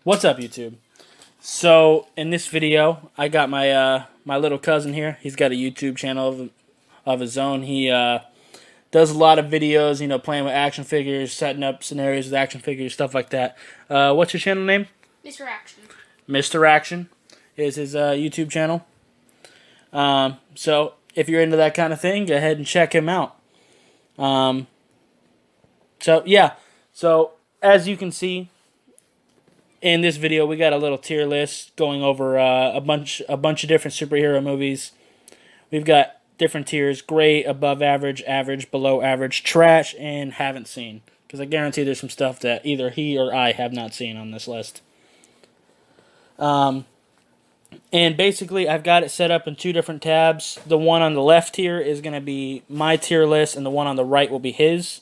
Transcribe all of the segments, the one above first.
What's up, YouTube? So in this video, I got my my little cousin here. He's got a YouTube channel of his own. He does a lot of videos, you know, playing with action figures, setting up scenarios with action figures, stuff like that. What's your channel name? Mr. Action. Mr. Action is his YouTube channel. So if you're into that kind of thing, go ahead and check him out. So yeah, so as you can see in this video, we got a little tier list going over a bunch of different superhero movies. We've got different tiers: great, above average, average, below average, trash, and haven't seen. Because I guarantee there's some stuff that either he or I have not seen on this list. And basically, I've got it set up in two different tabs. The one on the left here is going to be my tier list, and the one on the right will be his.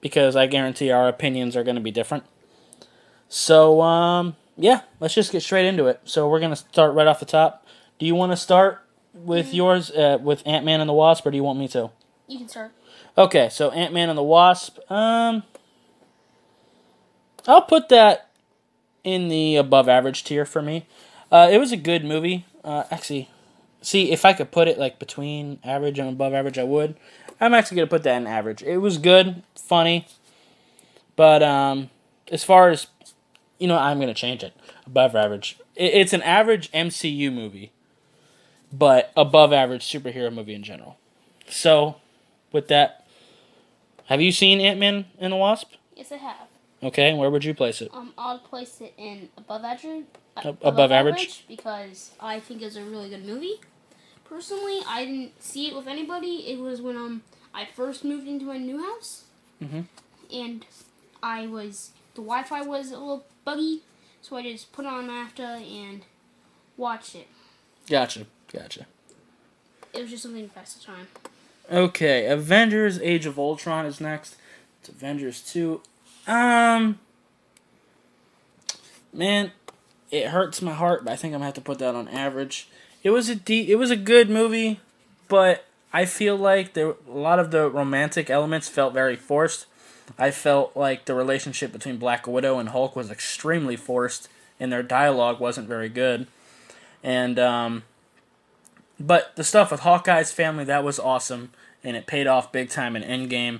Because I guarantee our opinions are going to be different. So, yeah, let's just get straight into it. So we're going to start right off the top. Do you want to start with yours, with Ant-Man and the Wasp, or do you want me to? You can start. Okay, so Ant-Man and the Wasp. I'll put that in the above average tier for me. It was a good movie. Actually, see, if I could put it like between average and above average, I would. I'm actually going to put that in average. It was good, funny, but as far as, you know, I'm going to change it. Above average. It's an average MCU movie, but above average superhero movie in general. So, with that, have you seen Ant-Man and the Wasp? Yes, I have. Okay, where would you place it? I'll place it in above average. Above average? Because I think it's a really good movie. Personally, I didn't see it with anybody. It was when I first moved into my new house. Mm-hmm. And the Wi-Fi was a little buggy, so I just put it on after and watched it. Gotcha. It was just something to pass the time. Okay, Avengers Age of Ultron is next. It's Avengers 2. Man, it hurts my heart, but I think I'm going to have to put that on average. It was a good movie, but I feel like a lot of the romantic elements felt very forced. I felt like the relationship between Black Widow and Hulk was extremely forced, and their dialogue wasn't very good. And but the stuff with Hawkeye's family, that was awesome, and it paid off big time in Endgame.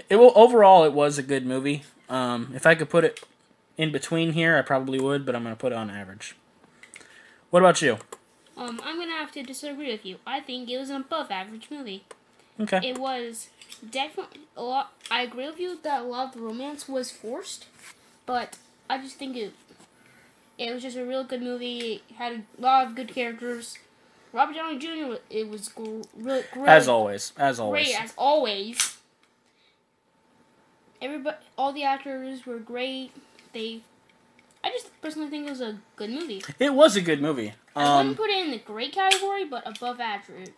Overall, it was a good movie. If I could put it in between here, I probably would, but I'm going to put it on average. What about you? I'm going to have to disagree with you. I think it was an above average movie. Okay. It was definitely a lot. I agree with you that a lot of the romance was forced, but I just think it was just a real good movie. It had a lot of good characters. Robert Downey Jr. It was really great. As always. Great as always. All the actors were great. I just personally think it was a good movie. It was a good movie. I wouldn't put it in the great category, but above average.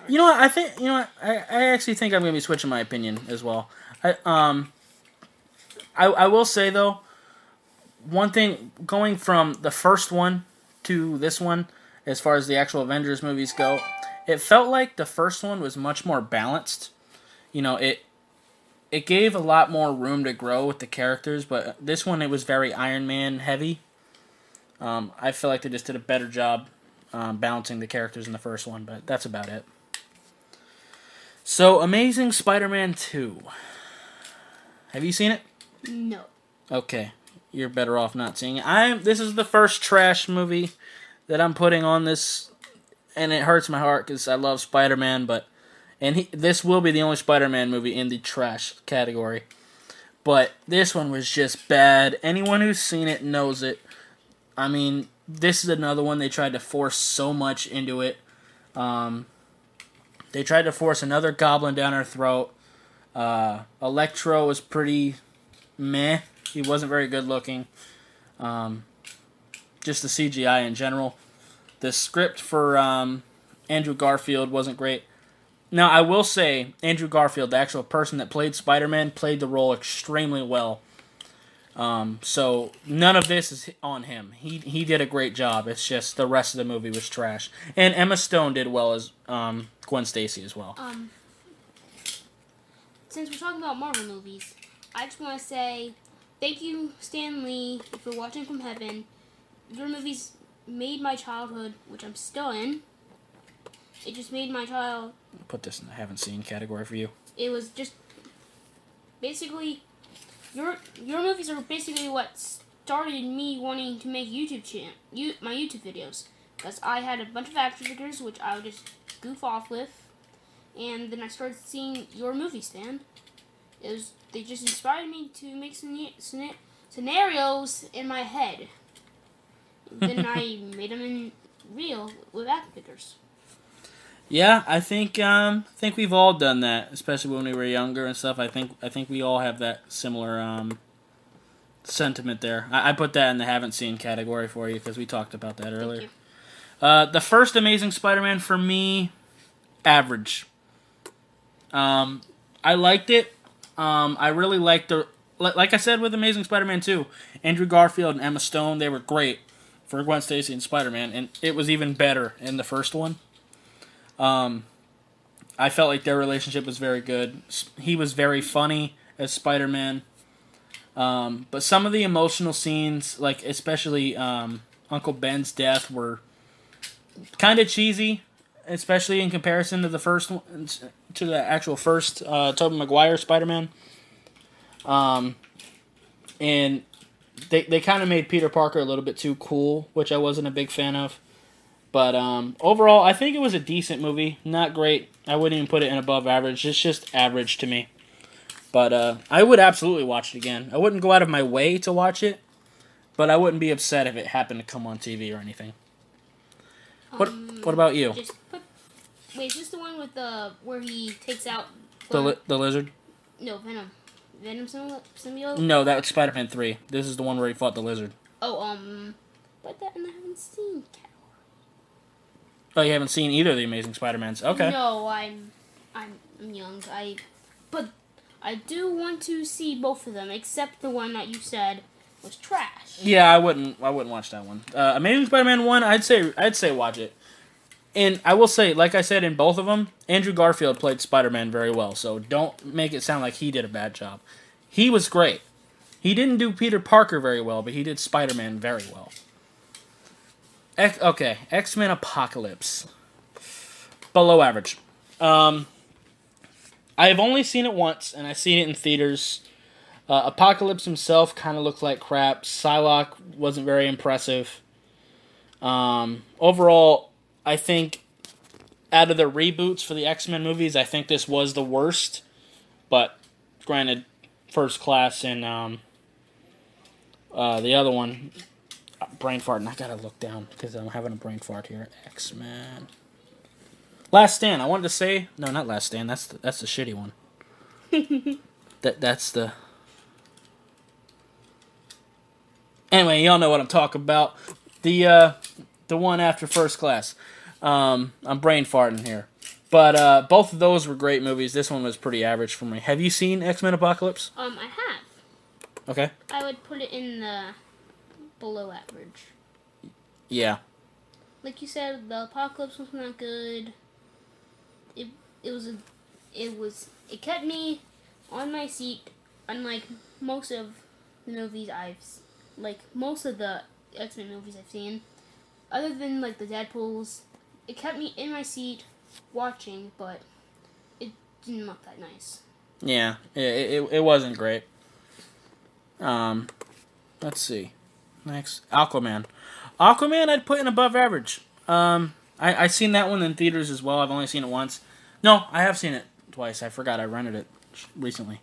You know what? I actually think I'm going to be switching my opinion as well. I will say though, one thing going from the first one to this one, as far as the actual Avengers movies go, it felt like the first one was much more balanced. You know, it gave a lot more room to grow with the characters, but this one, it was very Iron Man heavy. I feel like they just did a better job balancing the characters in the first one, but that's about it. So, Amazing Spider-Man 2. Have you seen it? No. Okay. You're better off not seeing it. This is the first trash movie that I'm putting on this, and it hurts my heart because I love Spider-Man, this will be the only Spider-Man movie in the trash category. But this one was just bad. Anyone who's seen it knows it. I mean, this is another one they tried to force so much into it. They tried to force another goblin down our throat. Electro was pretty meh. He wasn't very good looking. Just the CGI in general. The script for Andrew Garfield wasn't great. Now, I will say, Andrew Garfield, the actual person that played Spider-Man, played the role extremely well. So, none of this is on him. He did a great job. It's just the rest of the movie was trash. And Emma Stone did well as Gwen Stacy as well. Since we're talking about Marvel movies, I just want to say thank you, Stan Lee, if you're watching from heaven. Your movies made my childhood, which I'm still in. It just made my child. Put this in the haven't seen category for you. It was just basically your movies are basically what started me wanting to make my YouTube videos, because I had a bunch of action figures which I would just goof off with, and then I started seeing your movie, Stan. They just inspired me to make scenarios in my head. Then I made them in real with action figures. Yeah, I think we've all done that, especially when we were younger and stuff. I think we all have that similar sentiment there. I put that in the haven't seen category for you because we talked about that earlier. The first Amazing Spider-Man for me, average. I liked it. I really liked like I said with Amazing Spider-Man 2, Andrew Garfield and Emma Stone, they were great for Gwen Stacy and Spider-Man, and it was even better in the first one. I felt like their relationship was very good. He was very funny as Spider-Man. But some of the emotional scenes, like especially Uncle Ben's death, were kind of cheesy, especially in comparison to the first one, to the actual first Tobey Maguire Spider-Man. And they kind of made Peter Parker a little bit too cool, which I wasn't a big fan of. But overall, I think it was a decent movie. Not great. I wouldn't even put it in above average. It's just average to me. But I would absolutely watch it again. I wouldn't go out of my way to watch it, but I wouldn't be upset if it happened to come on TV or anything. What about you? Wait, is this the one with where he takes out the lizard? No, Venom. Venom symbiote? No, that's Spider-Man 3. This is the one where he fought the lizard. Oh, but that I haven't seen. Oh, you haven't seen either of the Amazing Spider-Mans? Okay. No, I'm young. But I do want to see both of them, except the one that you said was trash. Yeah, I wouldn't watch that one. Amazing Spider-Man 1, I'd say watch it. And I will say, like I said in both of them, Andrew Garfield played Spider-Man very well, so don't make it sound like he did a bad job. He was great. He didn't do Peter Parker very well, but he did Spider-Man very well. Okay, X-Men Apocalypse. Below average. I have only seen it once, and I've seen it in theaters. Apocalypse himself kind of looked like crap. Psylocke wasn't very impressive. Overall, I think out of the reboots for the X-Men movies, I think this was the worst. But granted, First Class and the other one, brain fart, and I gotta look down because I'm having a brain fart here. X-Men. Last Stand. I wanted to say no, not Last Stand. That's the shitty one. That's the. Anyway, y'all know what I'm talking about. The one after First Class. I'm brain farting here, but both of those were great movies. This one was pretty average for me. Have you seen X-Men Apocalypse? I have. Okay. I would put it in the below average. Yeah. Like you said, the Apocalypse was not good. It kept me on my seat, unlike most of the movies most of the X-Men movies I've seen. Other than like the Deadpools, it kept me in my seat watching, but it didn't look that nice. Yeah, it wasn't great. Let's see. Next, Aquaman. Aquaman I'd put in above average. I seen that one in theaters as well. I've only seen it once. No, I have seen it twice. I forgot I rented it recently.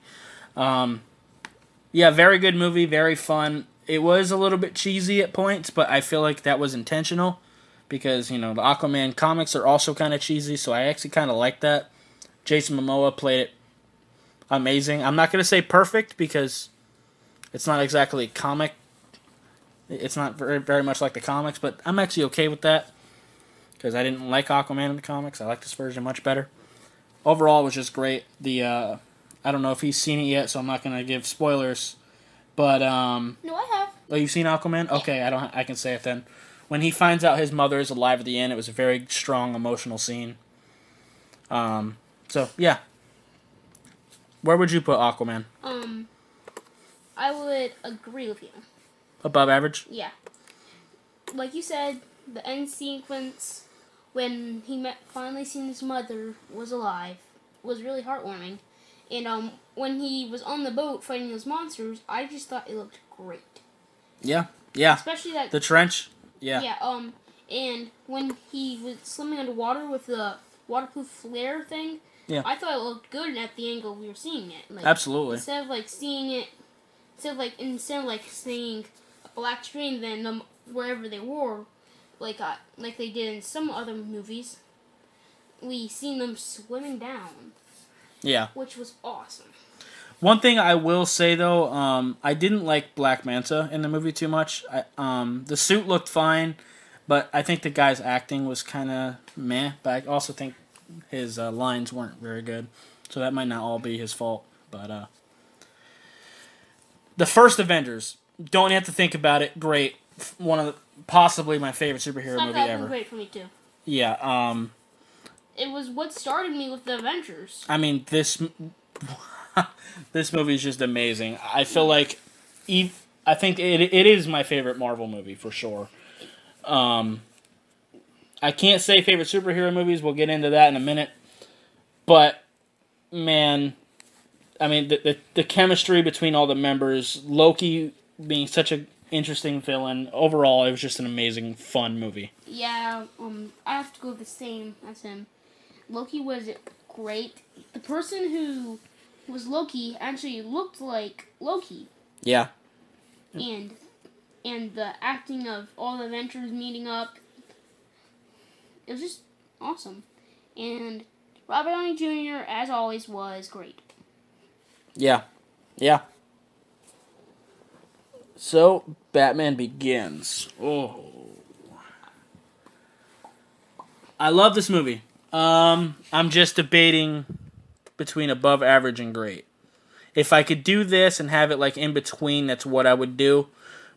Yeah, very good movie, very fun. It was a little bit cheesy at points, but I feel like that was intentional because, the Aquaman comics are also kind of cheesy, so I actually kind of like that. Jason Momoa played it amazing. I'm not going to say perfect because it's not exactly comic. It's not very, very much like the comics, but I'm actually okay with that because I didn't like Aquaman in the comics. I like this version much better. Overall, it was just great. I don't know if he's seen it yet, so I'm not going to give spoilers. But No, I have. Oh, you've seen Aquaman? Okay, I can say it then. When he finds out his mother is alive at the end, it was a very strong emotional scene. So yeah. Where would you put Aquaman? I would agree with you. Above average? Yeah. Like you said, the end sequence when he finally seen his mother was alive was really heartwarming. And when he was on the boat fighting those monsters, I just thought it looked great. Yeah. Yeah. Especially that the trench. Yeah. Yeah. And when he was swimming underwater with the waterproof flare thing, Yeah. I thought it looked good at the angle we were seeing it. Like, Absolutely. Instead of seeing a black screen, then wherever they were, like they did in some other movies, we seen them swimming down. Yeah. Which was awesome. One thing I will say though, I didn't like Black Manta in the movie too much. The suit looked fine, but I think the guy's acting was kind of meh. But I also think his lines weren't very good, so that might not all be his fault. But the first Avengers, don't have to think about it. Great, one of possibly my favorite superhero movie ever. Great for me too. Yeah. It was what started me with the Avengers. I mean this movie is just amazing. I feel like I think it is my favorite Marvel movie for sure. I can't say favorite superhero movies. We'll get into that in a minute. But man, I mean the chemistry between all the members, Loki being such an interesting villain. Overall, it was just an amazing, fun movie. Yeah, I have to go the same as him. Loki was great. The person who was Loki actually looked like Loki. Yeah. And the acting of all the Avengers meeting up, it was just awesome. And Robert Downey Jr., as always, was great. Yeah. Yeah. So, Batman Begins. Oh. I love this movie. I'm just debating between above average and great. If I could do this and have it like in between, that's what I would do.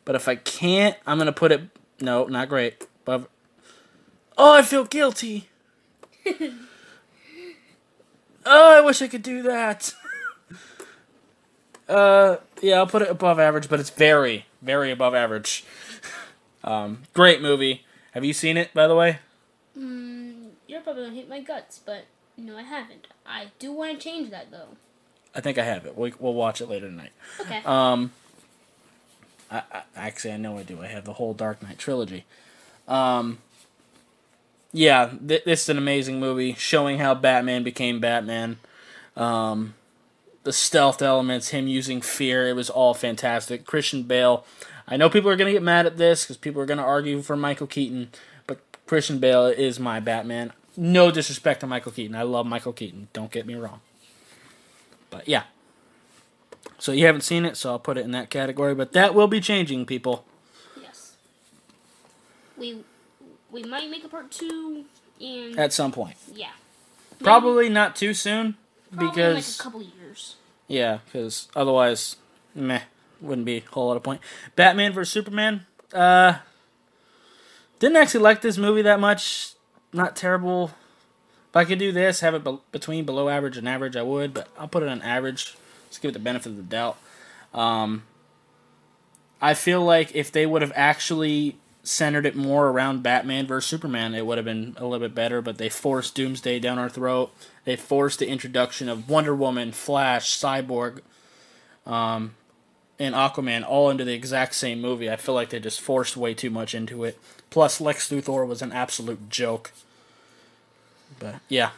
But if I can't, I'm going to put it... No, not great. Above... Oh, I feel guilty. Oh, I wish I could do that. Yeah, I'll put it above average, but it's very, very above average. Great movie. Have you seen it, by the way? You're probably going to hate my guts, but no, I haven't. I do want to change that, though. I think I have it. We'll watch it later tonight. Okay. Actually, I know I do. I have the whole Dark Knight trilogy. Yeah, this is an amazing movie, showing how Batman became Batman. The stealth elements, him using fear, it was all fantastic. Christian Bale, I know people are going to get mad at this because people are going to argue for Michael Keaton, but Christian Bale is my Batman. No disrespect to Michael Keaton. I love Michael Keaton. Don't get me wrong. But yeah. So you haven't seen it, so I'll put it in that category. But that will be changing, people. Yes. We might make a part 2 in... At some point. Yeah. Probably not too soon. Probably Because... in like a couple years. Yeah, because otherwise, meh, wouldn't be a whole lot of point. Batman vs. Superman. Didn't actually like this movie that much. Not terrible. If I could do this, have it between below average and average, I would. But I'll put it on average. Just give it the benefit of the doubt. I feel like if they would have actually centered it more around Batman versus Superman, it would have been a little bit better. But they forced Doomsday down our throat. They forced the introduction of Wonder Woman, Flash, Cyborg, and Aquaman all into the exact same movie. I feel like they just forced way too much into it. Plus, Lex Luthor was an absolute joke. But, yeah.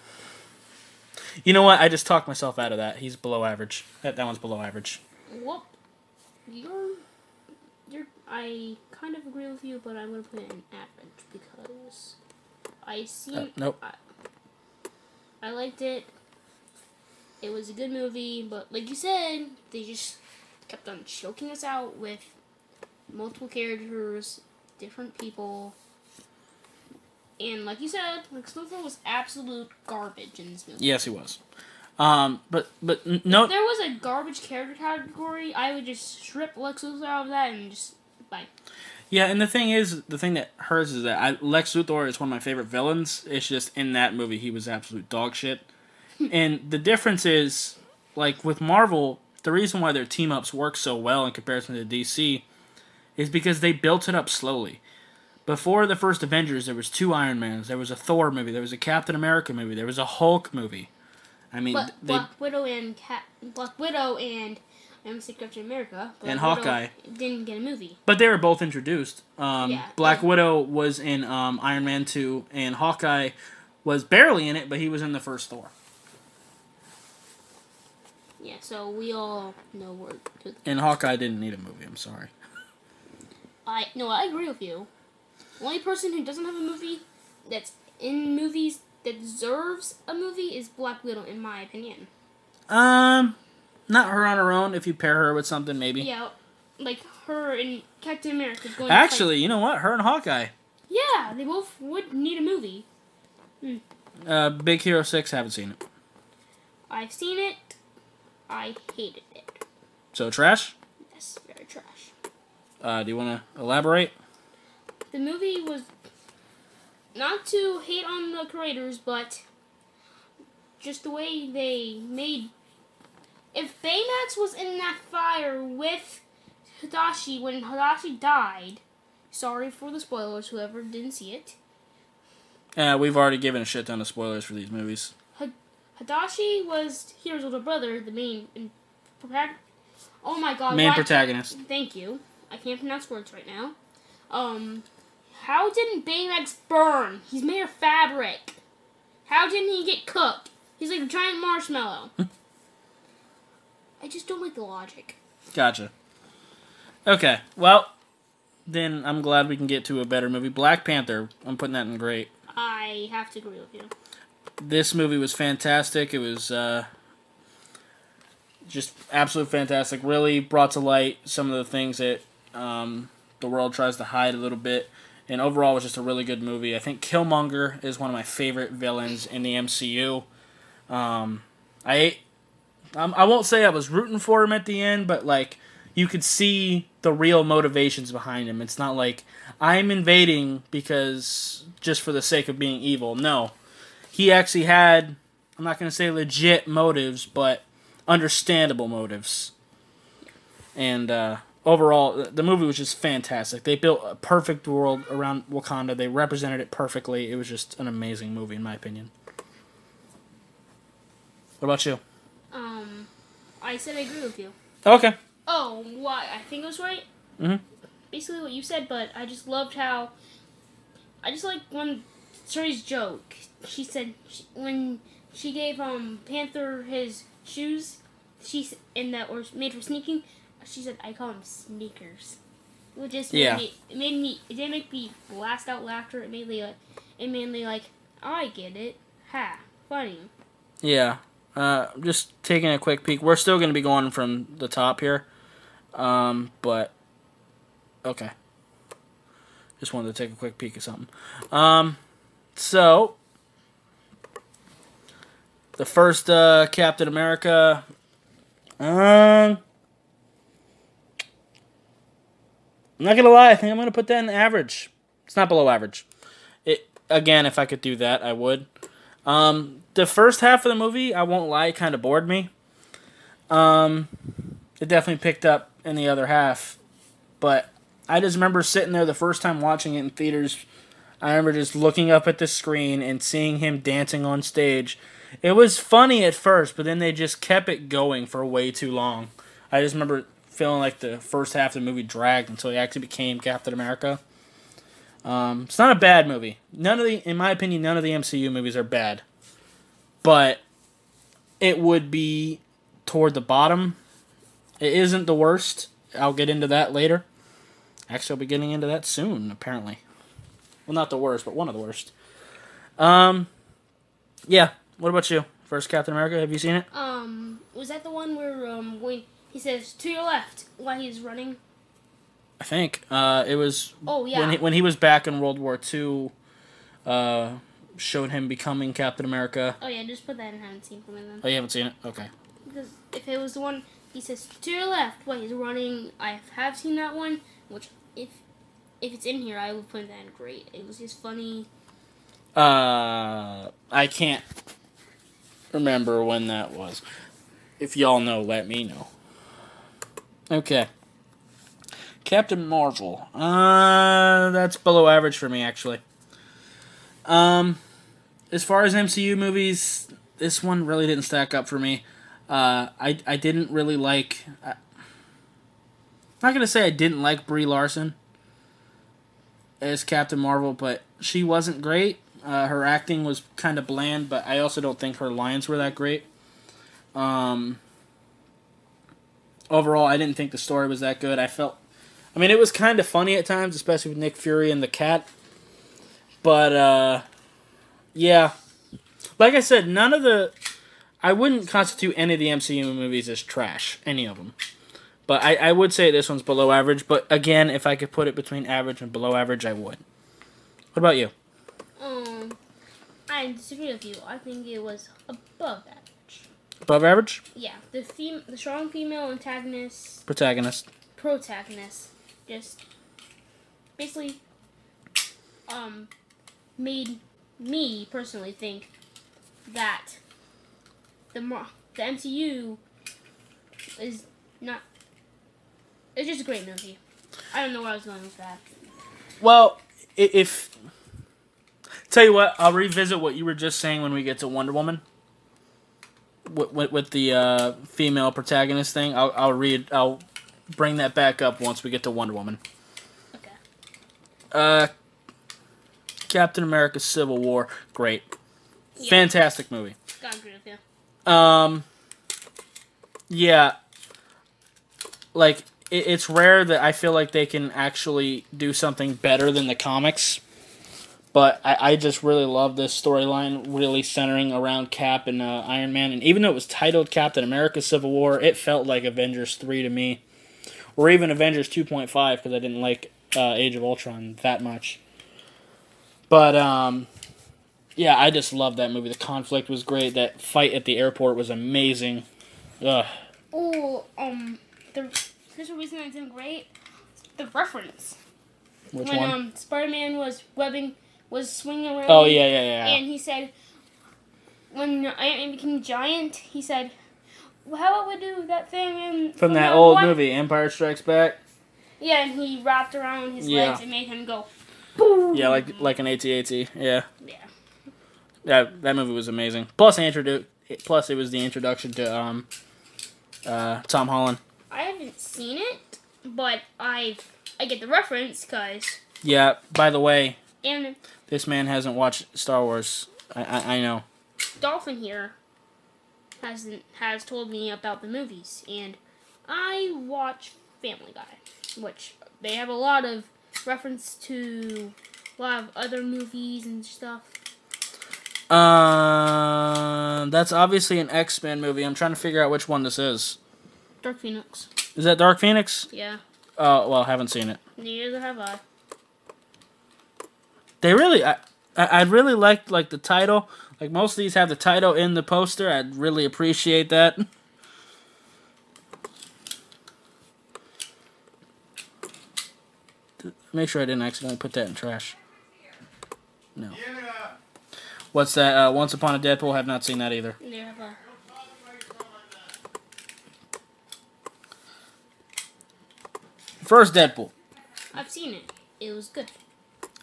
You know what? I just talked myself out of that. He's below average. That one's below average. Well, I kind of agree with you, but I'm going to put it in average because Nope. I liked it. It was a good movie, but like you said, they just kept on choking us out with multiple characters, different people. And like you said, Lex Luthor was absolute garbage in this movie. Yes, he was. But no. If there was a garbage character category, I would just strip Lex Luthor out of that and just bye. Yeah, and the thing that hurts is that Lex Luthor is one of my favorite villains. It's just in that movie he was absolute dog shit. And the difference is, like with Marvel, the reason why their team ups work so well in comparison to DC is because they built it up slowly. Before the first Avengers, there was 2 Iron Mans, there was a Thor movie, there was a Captain America movie, there was a Hulk movie. I mean, but Black Widow and I'm gonna say Captain America and Hawkeye didn't get a movie. But they were both introduced. Black Yeah. Widow was in Iron Man 2, and Hawkeye was barely in it, but he was in the first Thor. Yeah, so we all know where to. And Hawkeye didn't need a movie. I'm sorry. I agree with you. The only person who doesn't have a movie that's in movies that deserves a movie is Black Widow, in my opinion. Not her on her own. If you pair her with something, maybe. Yeah, like her and Captain America going. Actually, you know what? Her and Hawkeye. Yeah, they both would need a movie. Big Hero 6. Haven't seen it. I've seen it. I hated it. So trash. Yes, very trash. Do you want to elaborate? The movie was not to hate on the creators, but just the way they made. If Baymax was in that fire with Hadashi when Hadashi died, sorry for the spoilers, whoever didn't see it. We've already given a shit ton of spoilers for these movies. Hadashi was Hero's older brother, the main. Oh my god. Main protagonist. Thank you. I can't pronounce words right now. How didn't Baymax burn? He's made of fabric. How didn't he get cooked? He's like a giant marshmallow. I just don't like the logic. Gotcha. Okay, well, then I'm glad we can get to a better movie. Black Panther, I'm putting that in great. I have to agree with you. This movie was fantastic. It was just absolutely fantastic. Really brought to light some of the things that the world tries to hide a little bit. And overall, it was just a really good movie. I think Killmonger is one of my favorite villains in the MCU. I won't say I was rooting for him at the end, but like you could see the real motivations behind him. It's not like I'm invading because just for the sake of being evil. No, he actually had, I'm not going to say legit motives, but understandable motives. And overall, the movie was just fantastic. They built a perfect world around Wakanda. They represented it perfectly. It was just an amazing movie, in my opinion. What about you? I said I agree with you. Okay. Oh, why? I think it was right. Mm-hmm. Basically what you said, but I just loved how. I just like when Shuri's joke. She said when she gave Panther his shoes, that were made for sneaking. She said, "I call them sneakers." It just it didn't make me blast out laughter. It made me like, I get it. Ha, funny. Yeah. Just taking a quick peek. We're still going to be going from the top here. But, okay. Just wanted to take a quick peek at something. So, the first Captain America. I'm not going to lie. I think I'm going to put that in average. It's not below average. Again, if I could do that, I would. The first half of the movie, I won't lie, kind of bored me. It definitely picked up in the other half. But I just remember sitting there the first time watching it in theaters. I remember just looking up at the screen and seeing him dancing on stage. It was funny at first, but then they just kept it going for way too long. I just remember feeling like the first half of the movie dragged until he actually became Captain America. It's not a bad movie. In my opinion, none of the MCU movies are bad. But it would be toward the bottom. It isn't the worst. I'll get into that later. Actually, I'll be getting into that soon, apparently. Well, not the worst, but one of the worst. Yeah. What about you? First Captain America, have you seen it? Was that the one where when he says to your left while he's running? I think it was. Oh yeah. When he was back in World War II, showed him becoming Captain America. Oh yeah, just put that in. I haven't seen from it then. Oh, you haven't seen it? Okay. Because if it was the one he says to your left while he's running, I have seen that one. Which if it's in here, I would put that in great. It was just funny. I can't remember when that was. If y'all know, let me know. Okay. Captain Marvel. That's below average for me, actually. As far as MCU movies, this one really didn't stack up for me. I didn't really like... I'm not going to say I didn't like Brie Larson as Captain Marvel, but she wasn't great. Her acting was kind of bland, but I also don't think her lines were that great. Overall, I didn't think the story was that good. I mean, it was kind of funny at times, especially with Nick Fury and the cat. But, yeah. Like I said, I wouldn't constitute any of the MCU movies as trash. Any of them. But I would say this one's below average. But, again, if I could put it between average and below average, I would. What about you? I disagree with you. I think it was above average. Above average? Yeah. The strong female Protagonist. Just basically made me personally think that the MCU is not. It's just a great movie. I don't know where I was going with that. Well, tell you what, I'll revisit what you were just saying when we get to Wonder Woman. With the female protagonist thing, I'll bring that back up once we get to Wonder Woman. Okay. Captain America: Civil War, great, Yeah. fantastic movie. Gotta agree with you. Yeah, like it's rare that I feel like they can actually do something better than the comics. But I just really love this storyline, really centering around Cap and Iron Man. And even though it was titled Captain America Civil War, it felt like Avengers 3 to me. Or even Avengers 2.5, because I didn't like Age of Ultron that much. But, yeah, I just love that movie. The conflict was great. That fight at the airport was amazing. Ugh. Oh, here's a reason I did great. The reference. Which when, one? Spider-Man was swinging around. Oh, yeah. And he said, when Iron Man became giant, he said, well, how about we do that thing from that old movie, Empire Strikes Back? Yeah, and he wrapped around his legs and made him go, boom! Yeah, like an AT-AT, yeah. Yeah. That movie was amazing. Plus, it was the introduction to Tom Holland. I haven't seen it, but I get the reference, because... Yeah, by the way, and this man hasn't watched Star Wars. I know. Dolphin here has told me about the movies, and I watch Family Guy, which they have a lot of reference to a lot of other movies and stuff. That's obviously an X-Men movie. I'm trying to figure out which one this is. Dark Phoenix. Is that Dark Phoenix? Yeah. Oh, well, haven't seen it. Neither have I. They really, I'd really like the title. Like, most of these have the title in the poster. I'd really appreciate that. Make sure I didn't accidentally put that in trash. No. What's that? Once Upon a Deadpool? Have not seen that either. Neither have I. First Deadpool. I've seen it. It was good.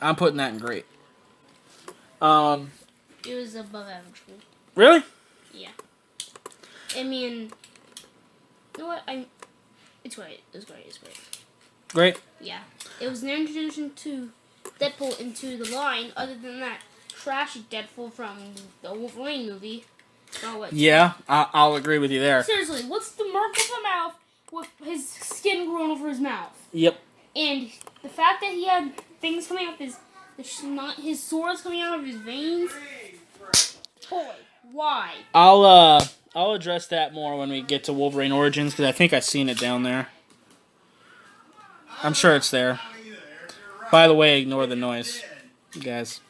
I'm putting that in great. It was above average. Really? Yeah. I mean, you know what? It's great. It's great. Great? Yeah. It was an introduction to Deadpool into the line. Other than that trashy Deadpool from the Wolverine movie. Yeah, I'll agree with you there. Seriously, what's the mark of the mouth with his skin growing over his mouth? Yep. And the fact that he had things coming out of his swords coming out of his veins. Boy, why? I'll address that more when we get to Wolverine Origins, because I think I've seen it down there. I'm sure it's there. By the way, ignore the noise, you guys.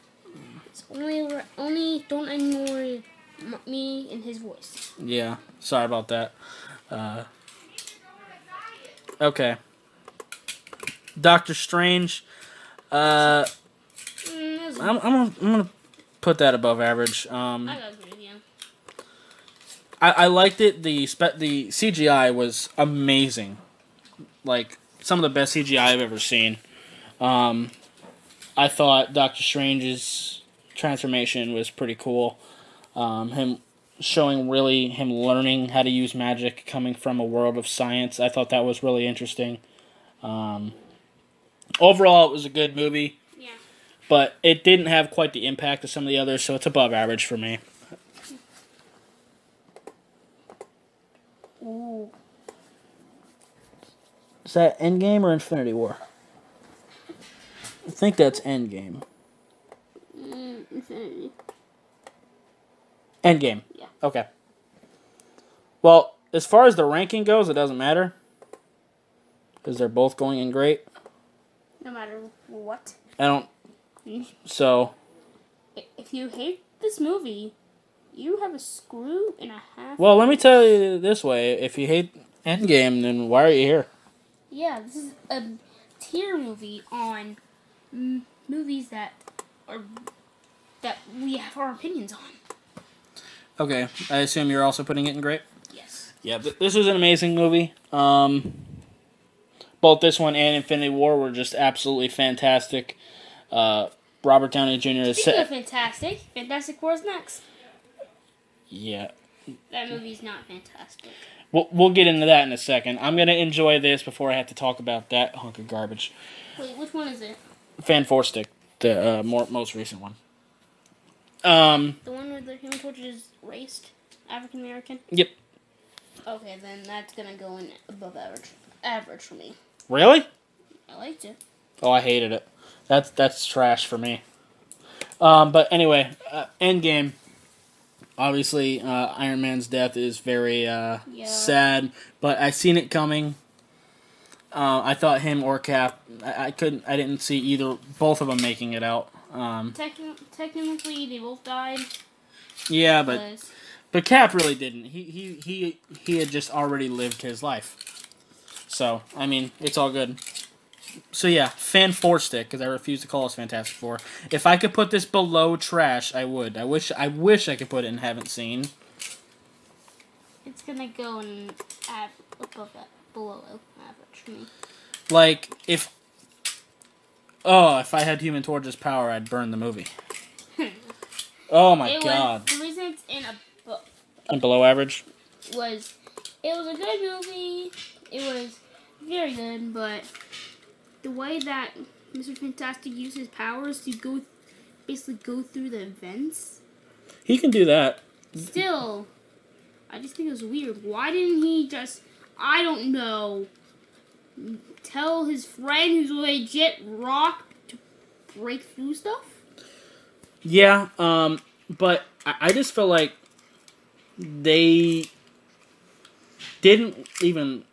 It's only don't ignore me and his voice. Yeah, sorry about that. Okay. Doctor Strange. I'm gonna put that above average. I gotta agree with you. I liked it. The CGI was amazing. like some of the best CGI I've ever seen. I thought Doctor Strange's transformation was pretty cool. Him learning how to use magic coming from a world of science. I thought that was really interesting. Overall, it was a good movie. Yeah. But it didn't have quite the impact of some of the others, so it's above average for me. Ooh. Is that Endgame or Infinity War? I think that's Endgame. Infinity. Endgame. Yeah. Okay. Well, as far as the ranking goes, it doesn't matter. Because they're both going in great. No matter what. I don't... So... If you hate this movie, you have a screw and a half. Well, let me tell you this way. If you hate Endgame, then why are you here? Yeah, this is a tier movie on movies that we have our opinions on. Okay, I assume you're also putting it in great? Yes. Yeah, this was an amazing movie. Both this one and Infinity War were just absolutely fantastic. Robert Downey Jr. is Speaking of fantastic, Fantastic Four is next. Yeah. That movie's not fantastic. We'll get into that in a second. I'm going to enjoy this before I have to talk about that hunk of garbage. Wait, which one is it? Fan Four Stick, the most recent one. The one where the Human Torch is raced? African American? Yep. Okay, then that's gonna go in above average. Average for me. Really? I liked it. Oh, I hated it. That's trash for me. But anyway, Endgame. Obviously, Iron Man's death is very sad, but I seen it coming. I thought him or Cap. I didn't see both of them making it out. Technically, they both died. Yeah, but Cap really didn't. He had just already lived his life. So I mean, it's all good. So yeah, Fan Four Stick, because I refuse to call us Fantastic Four. If I could put this below trash, I would. I wish I could put it in Haven't Seen. It's gonna go in below average for me. Like if I had Human Torch's power, I'd burn the movie. Oh my god! The reason it's in below average was it was a good movie. It was very good, but the way that Mr. Fantastic used his powers to basically go through the events. He can do that. Still, I just think it was weird. Why didn't he just, I don't know, tell his friend who's a legit rock to break through stuff? Yeah, but I just feel like they didn't even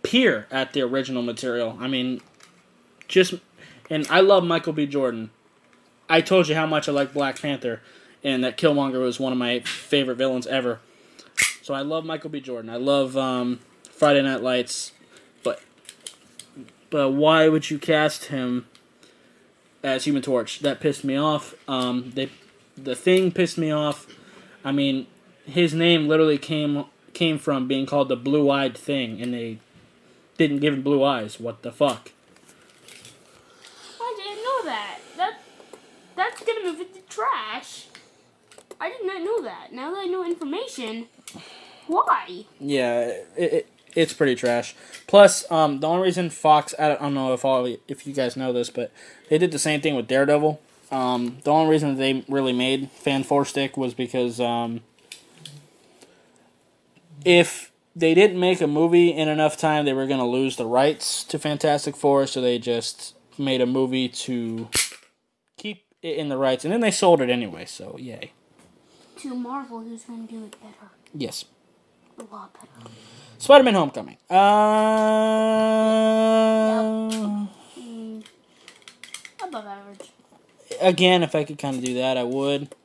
peer at the original material. I mean, and I love Michael B. Jordan. I told you how much I like Black Panther, and that Killmonger was one of my favorite villains ever. So I love Michael B. Jordan. I love Friday Night Lights, but why would you cast him as Human Torch? That pissed me off. The Thing pissed me off. I mean, his name literally came from being called the Blue-Eyed Thing, and they didn't give him blue eyes. What the fuck? I didn't know that. That's gonna move it to trash. I did not know that. Now that I know information, why? Yeah, it's pretty trash. Plus, the only reason Fox, I don't know if you guys know this, but they did the same thing with Daredevil. The only reason that they really made Fan Four Stick was because if they didn't make a movie in enough time, they were going to lose the rights to Fantastic Four, so they just made a movie to keep it in the rights, and then they sold it anyway, so yay. To Marvel, who's going to do it better. Yes. A lot better. Spider-Man Homecoming. Above average. Again, if I could kind of do that, I would.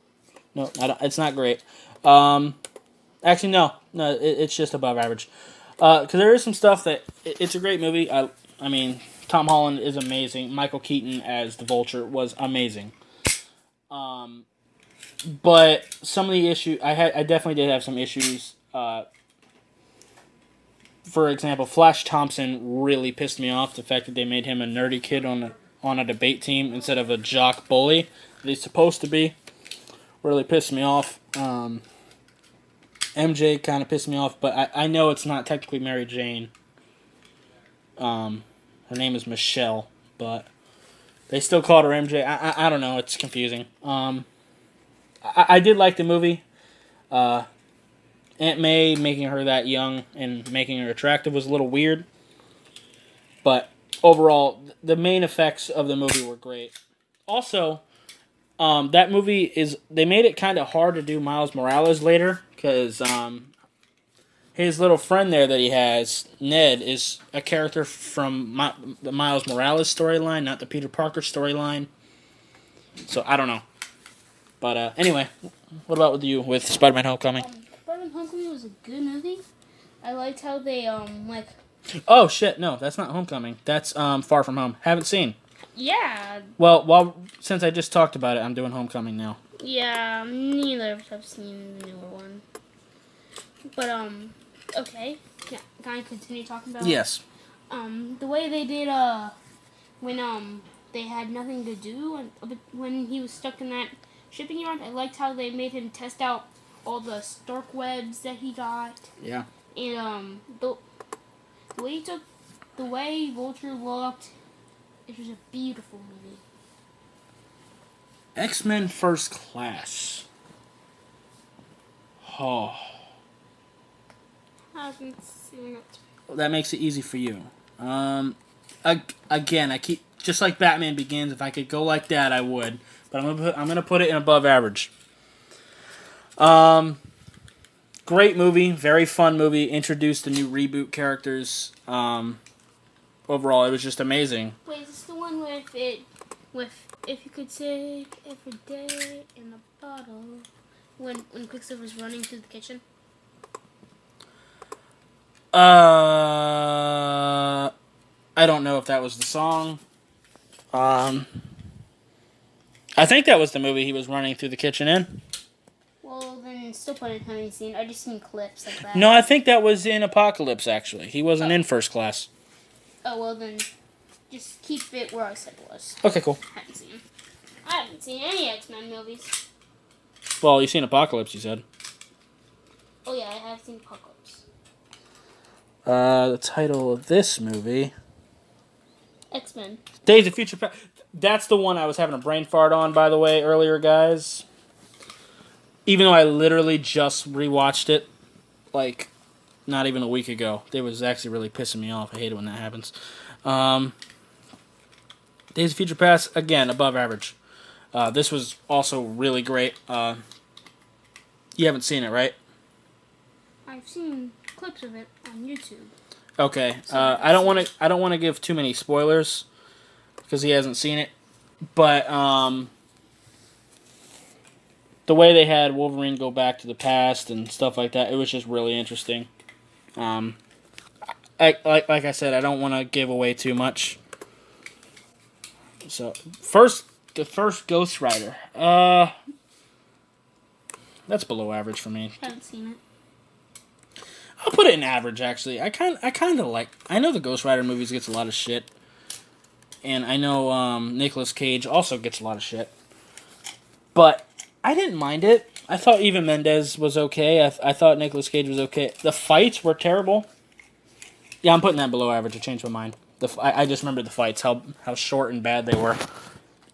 No, it's not great. Actually, no, it's just above average. Because there is some stuff that it's a great movie. I mean, Tom Holland is amazing. Michael Keaton as the Vulture was amazing. But some of the issues I definitely did have some issues. for example, Flash Thompson really pissed me off. The fact that they made him a nerdy kid on a debate team instead of a jock bully that he's supposed to be really pissed me off. MJ kind of pissed me off, but I know it's not technically Mary Jane. Her name is Michelle, but they still called her MJ. I don't know. It's confusing. I did like the movie. Aunt May making her that young and making her attractive was a little weird. But overall, the main effects of the movie were great. Also, that movie they made it kind of hard to do Miles Morales later because his little friend there that he has, Ned, is a character from the Miles Morales storyline, not the Peter Parker storyline. So I don't know. But anyway, what about with you with Spider-Man: Homecoming? Spider-Man: Homecoming was a good movie. I liked how they Oh shit! No, that's not Homecoming. That's Far From Home. Haven't seen. Yeah. Well, since I just talked about it, I'm doing Homecoming now. Yeah, neither of us have seen the newer one. But okay. Can I continue talking about? Yes. The way they did when they had nothing to do and when he was stuck in that shipping yard, I liked how they made him test out all the Stark webs that he got. Yeah. And the way Vulture looked, it was a beautiful movie. X-Men First Class. Oh. I haven't seen it. That makes it easy for you. Again, I keep just like Batman Begins. If I could go like that, I would. But I'm gonna put it in above average. Great movie, very fun movie. Introduced the new reboot characters. Overall, it was just amazing. Wait, is this the one with if you could take every day in a bottle when Quicksilver's running through the kitchen? I don't know if that was the song. I think that was the movie he was running through the kitchen in. Well, then still put in honey scene. I just seen clips like that. No, I think that was in Apocalypse, actually. He wasn't in First Class. Oh, well then, just keep it where I said it was. Okay, cool. I haven't seen any X-Men movies. Well, you've seen Apocalypse, you said. Oh yeah, I have seen Apocalypse. The title of this movie... X-Men. Days of Future Past. That's the one I was having a brain fart on, by the way, earlier, guys. Even though I literally just rewatched it, like, not even a week ago. It was actually really pissing me off. I hate it when that happens. Days of Future Past, again, above average. This was also really great. You haven't seen it, right? I've seen clips of it on YouTube. Okay. I don't want to give too many spoilers because he hasn't seen it. But the way they had Wolverine go back to the past and stuff like that, it was just really interesting. Like I said, I don't want to give away too much. So the first Ghost Rider. That's below average for me. Haven't seen it. I'll put it in average, actually. I kind of like... I know the Ghost Rider movies gets a lot of shit. And I know Nicolas Cage also gets a lot of shit. But I didn't mind it. I thought Eva Mendes was okay. I thought Nicolas Cage was okay. The fights were terrible. Yeah, I'm putting that below average. I changed my mind. I just remember the fights, how short and bad they were.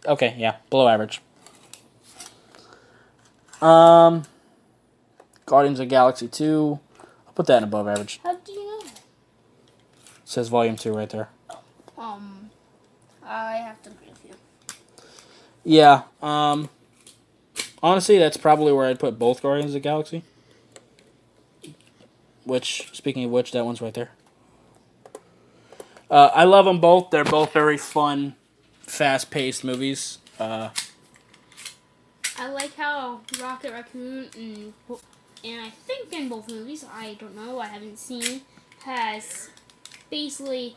Okay, yeah, below average. Guardians of the Galaxy 2... Put that in above average. How do you know? It says volume 2 right there. I have to agree with you. Yeah, honestly, that's probably where I'd put both Guardians of the Galaxy. Which, speaking of which, that one's right there. I love them both. They're both very fun, fast-paced movies. I like how Rocket Raccoon and I think in both movies, I don't know, I haven't seen, has basically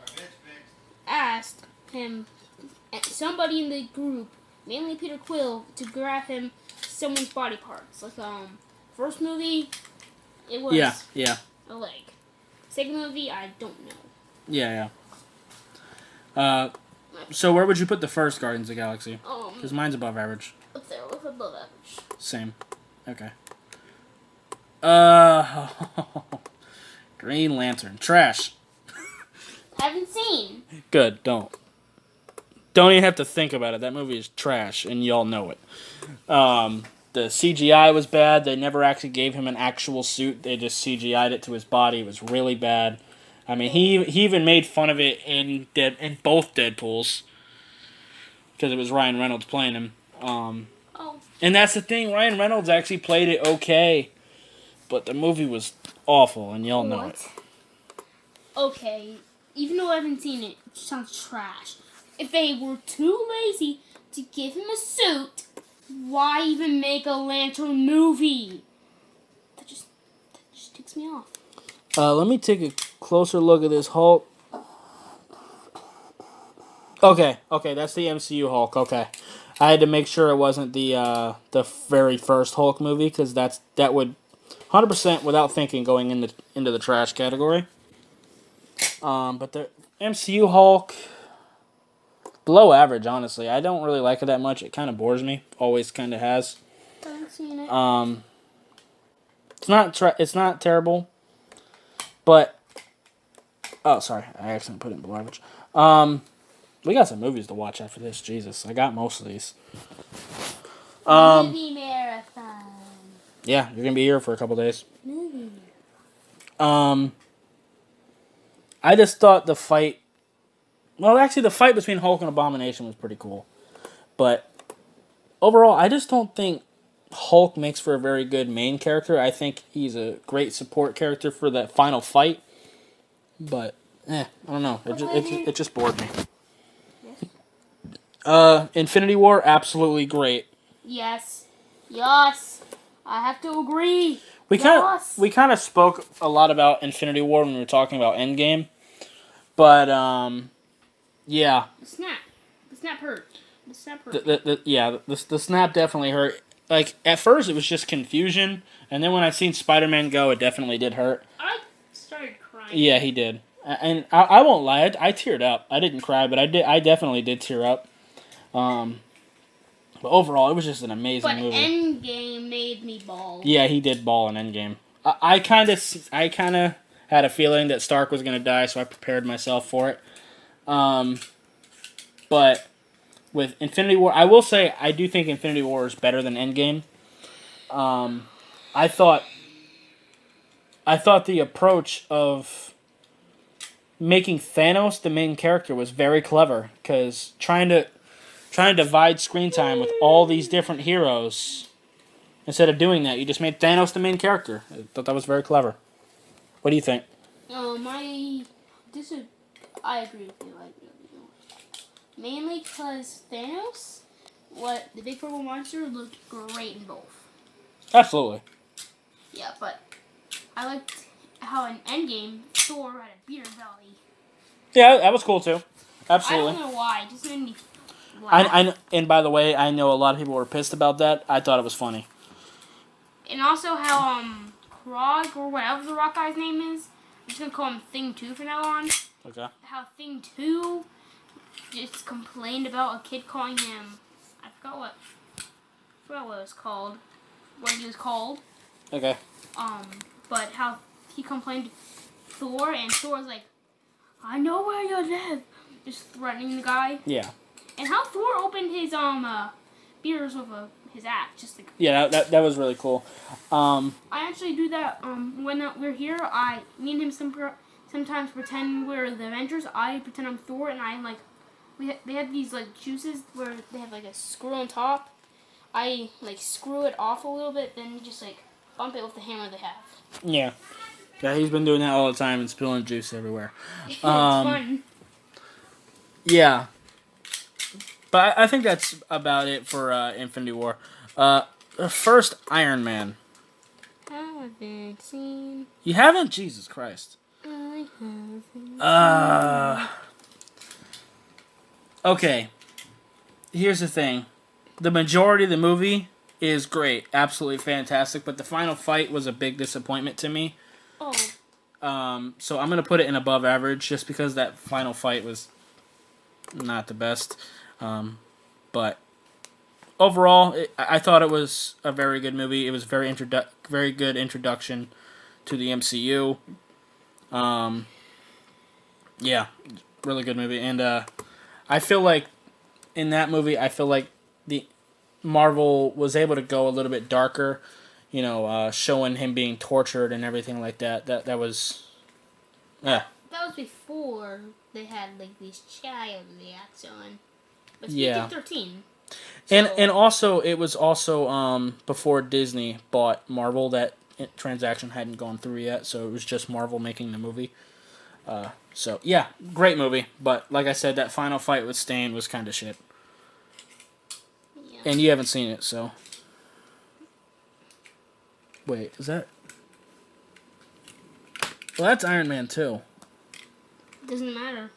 asked him, somebody in the group, mainly Peter Quill, to grab him someone's body parts. Like, first movie, it was yeah. a leg. Second movie, I don't know. Yeah. So where would you put the first Guardians of the Galaxy? Because mine's above average. Up there with above average. Same. Okay. Green Lantern. Trash. Haven't seen. Good, don't. Don't even have to think about it. That movie is trash, and y'all know it. The CGI was bad. They never actually gave him an actual suit. They just CGI'd it to his body. It was really bad. I mean, he even made fun of it in both Deadpools. Because it was Ryan Reynolds playing him. And that's the thing. Ryan Reynolds actually played it okay. But the movie was awful, and y'all know it. Okay. Even though I haven't seen it, it sounds trash. If they were too lazy to give him a suit, why even make a Lantern movie? That just ticks me off. Let me take a closer look at this Hulk. Okay, that's the MCU Hulk. Okay, I had to make sure it wasn't the very first Hulk movie because that would 100% without thinking going into the trash category. But the MCU Hulk, below average, honestly. I don't really like it that much. It kind of bores me. Always kind of has. I haven't seen it. It's not terrible, but oh, sorry, I accidentally put it in below average. We got some movies to watch after this. Jesus, I got most of these. Movie marathon. Yeah, you're gonna be here for a couple days. Movie. I just thought the fight. Well, actually, the fight between Hulk and Abomination was pretty cool. But overall, I just don't think Hulk makes for a very good main character. I think he's a great support character for that final fight. But, I don't know. It just bored me. Yes. Infinity War, absolutely great. Yes. I have to agree. We kind of spoke a lot about Infinity War when we were talking about Endgame. But, yeah. The snap hurt. The snap definitely hurt. Like, at first it was just confusion, and then when I seen Spider-Man go, it definitely did hurt. I started crying. Yeah, he did. And I won't lie, I teared up. I didn't cry, but I definitely did tear up. But overall, it was just an amazing movie. But Endgame made me bawl. Yeah, he did bawl in Endgame. I kind of had a feeling that Stark was going to die, so I prepared myself for it. But with Infinity War, I will say I do think Infinity War is better than Endgame. I thought the approach of making Thanos the main character was very clever, because trying to divide screen time with all these different heroes, instead of doing that, you just made Thanos the main character. I thought that was very clever. What do you think? I agree with you. Mainly because Thanos, the big purple monster, looked great in both. Absolutely. Yeah, but I liked how in Endgame, Thor had a beer belly. Yeah, that was cool too. Absolutely. I don't know why. It just made me laugh. And by the way, I know a lot of people were pissed about that. I thought it was funny. And also how Krog, or whatever the rock guy's name is, I'm just going to call him Thing 2 from now on. Okay. How Thing 2 just complained about a kid calling him, I forgot what it was called. What he was called. Okay. But how he complained to Thor, and Thor was like, I know where you live. Just threatening the guy. Yeah. And how Thor opened his beers with his axe, just like. Yeah, that was really cool. I actually do that when we're here. Me and him sometimes pretend we're the Avengers. I pretend I'm Thor, and they have these like juices where they have like a screw on top. I like screw it off a little bit, then just like bump it with the hammer they have. Yeah. Yeah, he's been doing that all the time and spilling juice everywhere. It's fun. Yeah. But I think that's about it for Infinity War. First, Iron Man. I haven't seen. You haven't? Jesus Christ. I haven't. Okay. Here's the thing. The majority of the movie is great. Absolutely fantastic. But the final fight was a big disappointment to me. Oh. So I'm gonna put it in above average just because that final fight was not the best. But overall, I thought it was a very good movie. It was very good introduction to the MCU. Yeah, really good movie. And I feel like in that movie, I feel like the Marvel was able to go a little bit darker. Showing him being tortured and everything like that. That was, That was before they had like these child reacts on. But yeah. 13. So. And also it was also before Disney bought Marvel. That transaction hadn't gone through yet, so it was just Marvel making the movie. So yeah, great movie. But like I said, that final fight with Stain was kind of shit. Yeah. And you haven't seen it, so. Wait, is that? Well, that's Iron Man 2. Doesn't matter.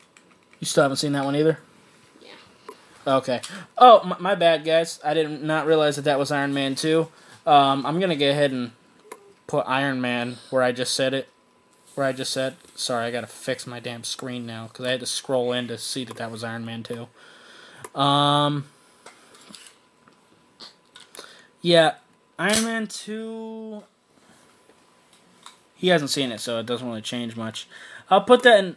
You still haven't seen that one either? Yeah. Okay. Oh, my bad, guys. I did not realize that was Iron Man 2. I'm going to go ahead and put Iron Man where I just said it. Where I just said. Sorry, I got to fix my damn screen now because I had to scroll in to see that was Iron Man 2. Yeah. Iron Man 2, he hasn't seen it, so it doesn't really change much. I'll put that in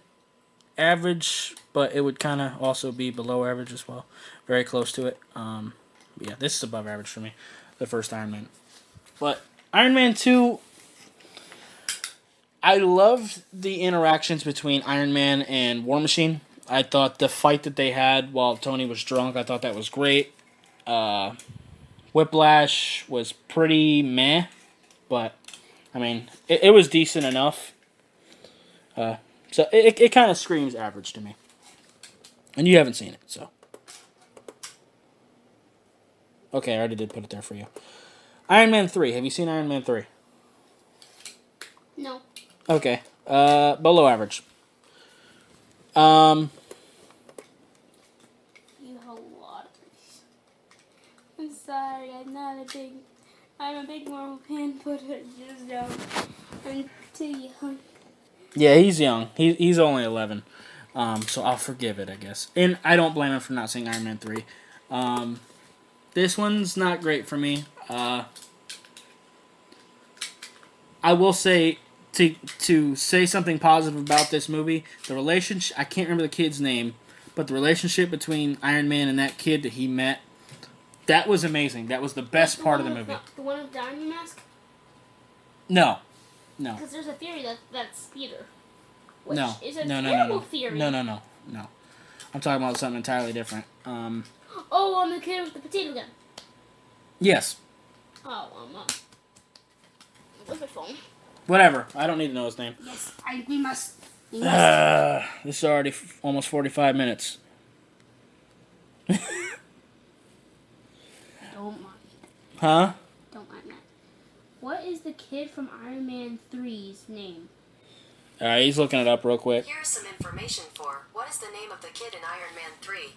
average, but it would kind of also be below average as well. Very close to it. Yeah, this is above average for me, the first Iron Man. But Iron Man 2, I loved the interactions between Iron Man and War Machine. I thought the fight that they had while Tony was drunk, I thought that was great. Whiplash was pretty meh, but, I mean, it was decent enough. So it kind of screams average to me. And you haven't seen it, so. Okay, I already did put it there for you. Iron Man 3. Have you seen Iron Man 3? No. Okay. Below average. I'm sorry, I'm a big Marvel fan, but I'm too young. Yeah, he's young. He's only 11. So I'll forgive it, I guess. And I don't blame him for not seeing Iron Man 3. This one's not great for me. I will say, to say something positive about this movie, the relationship, I can't remember the kid's name, but the relationship between Iron Man and that kid that he met, that was amazing. That was the best part of the movie. The one with the army mask? No. Because there's a theory that's Peter. Which is a terrible theory. No. I'm talking about something entirely different. I'm the kid with the potato gun. Yes. Where's my phone? Whatever. I don't need to know his name. Yes, we must. This is already almost 45 minutes. Don't mind. Huh? Don't mind that. What is the kid from Iron Man 3's name? Alright, he's looking it up real quick. Here's some information for what is the name of the kid in Iron Man 3.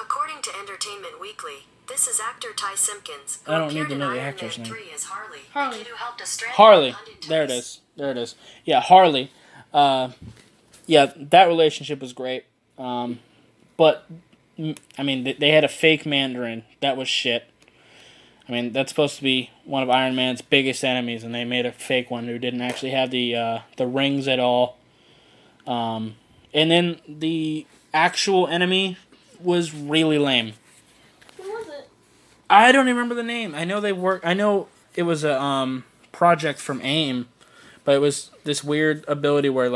According to Entertainment Weekly, this is actor Ty Simpkins, who I don't need appeared to in know the Iron actor's Man name. 3 as Harley, Harley. the kid who helped a stranded Harley. London There it tourist. is. There it is. Yeah, Harley. Yeah, that relationship was great. But, I mean, they had a fake Mandarin. That was shit. I mean, that's supposed to be one of Iron Man's biggest enemies, and they made a fake one who didn't actually have the rings at all. And then the actual enemy was really lame. Who was it? I don't even remember the name. I know it was a project from AIM, but it was this weird ability where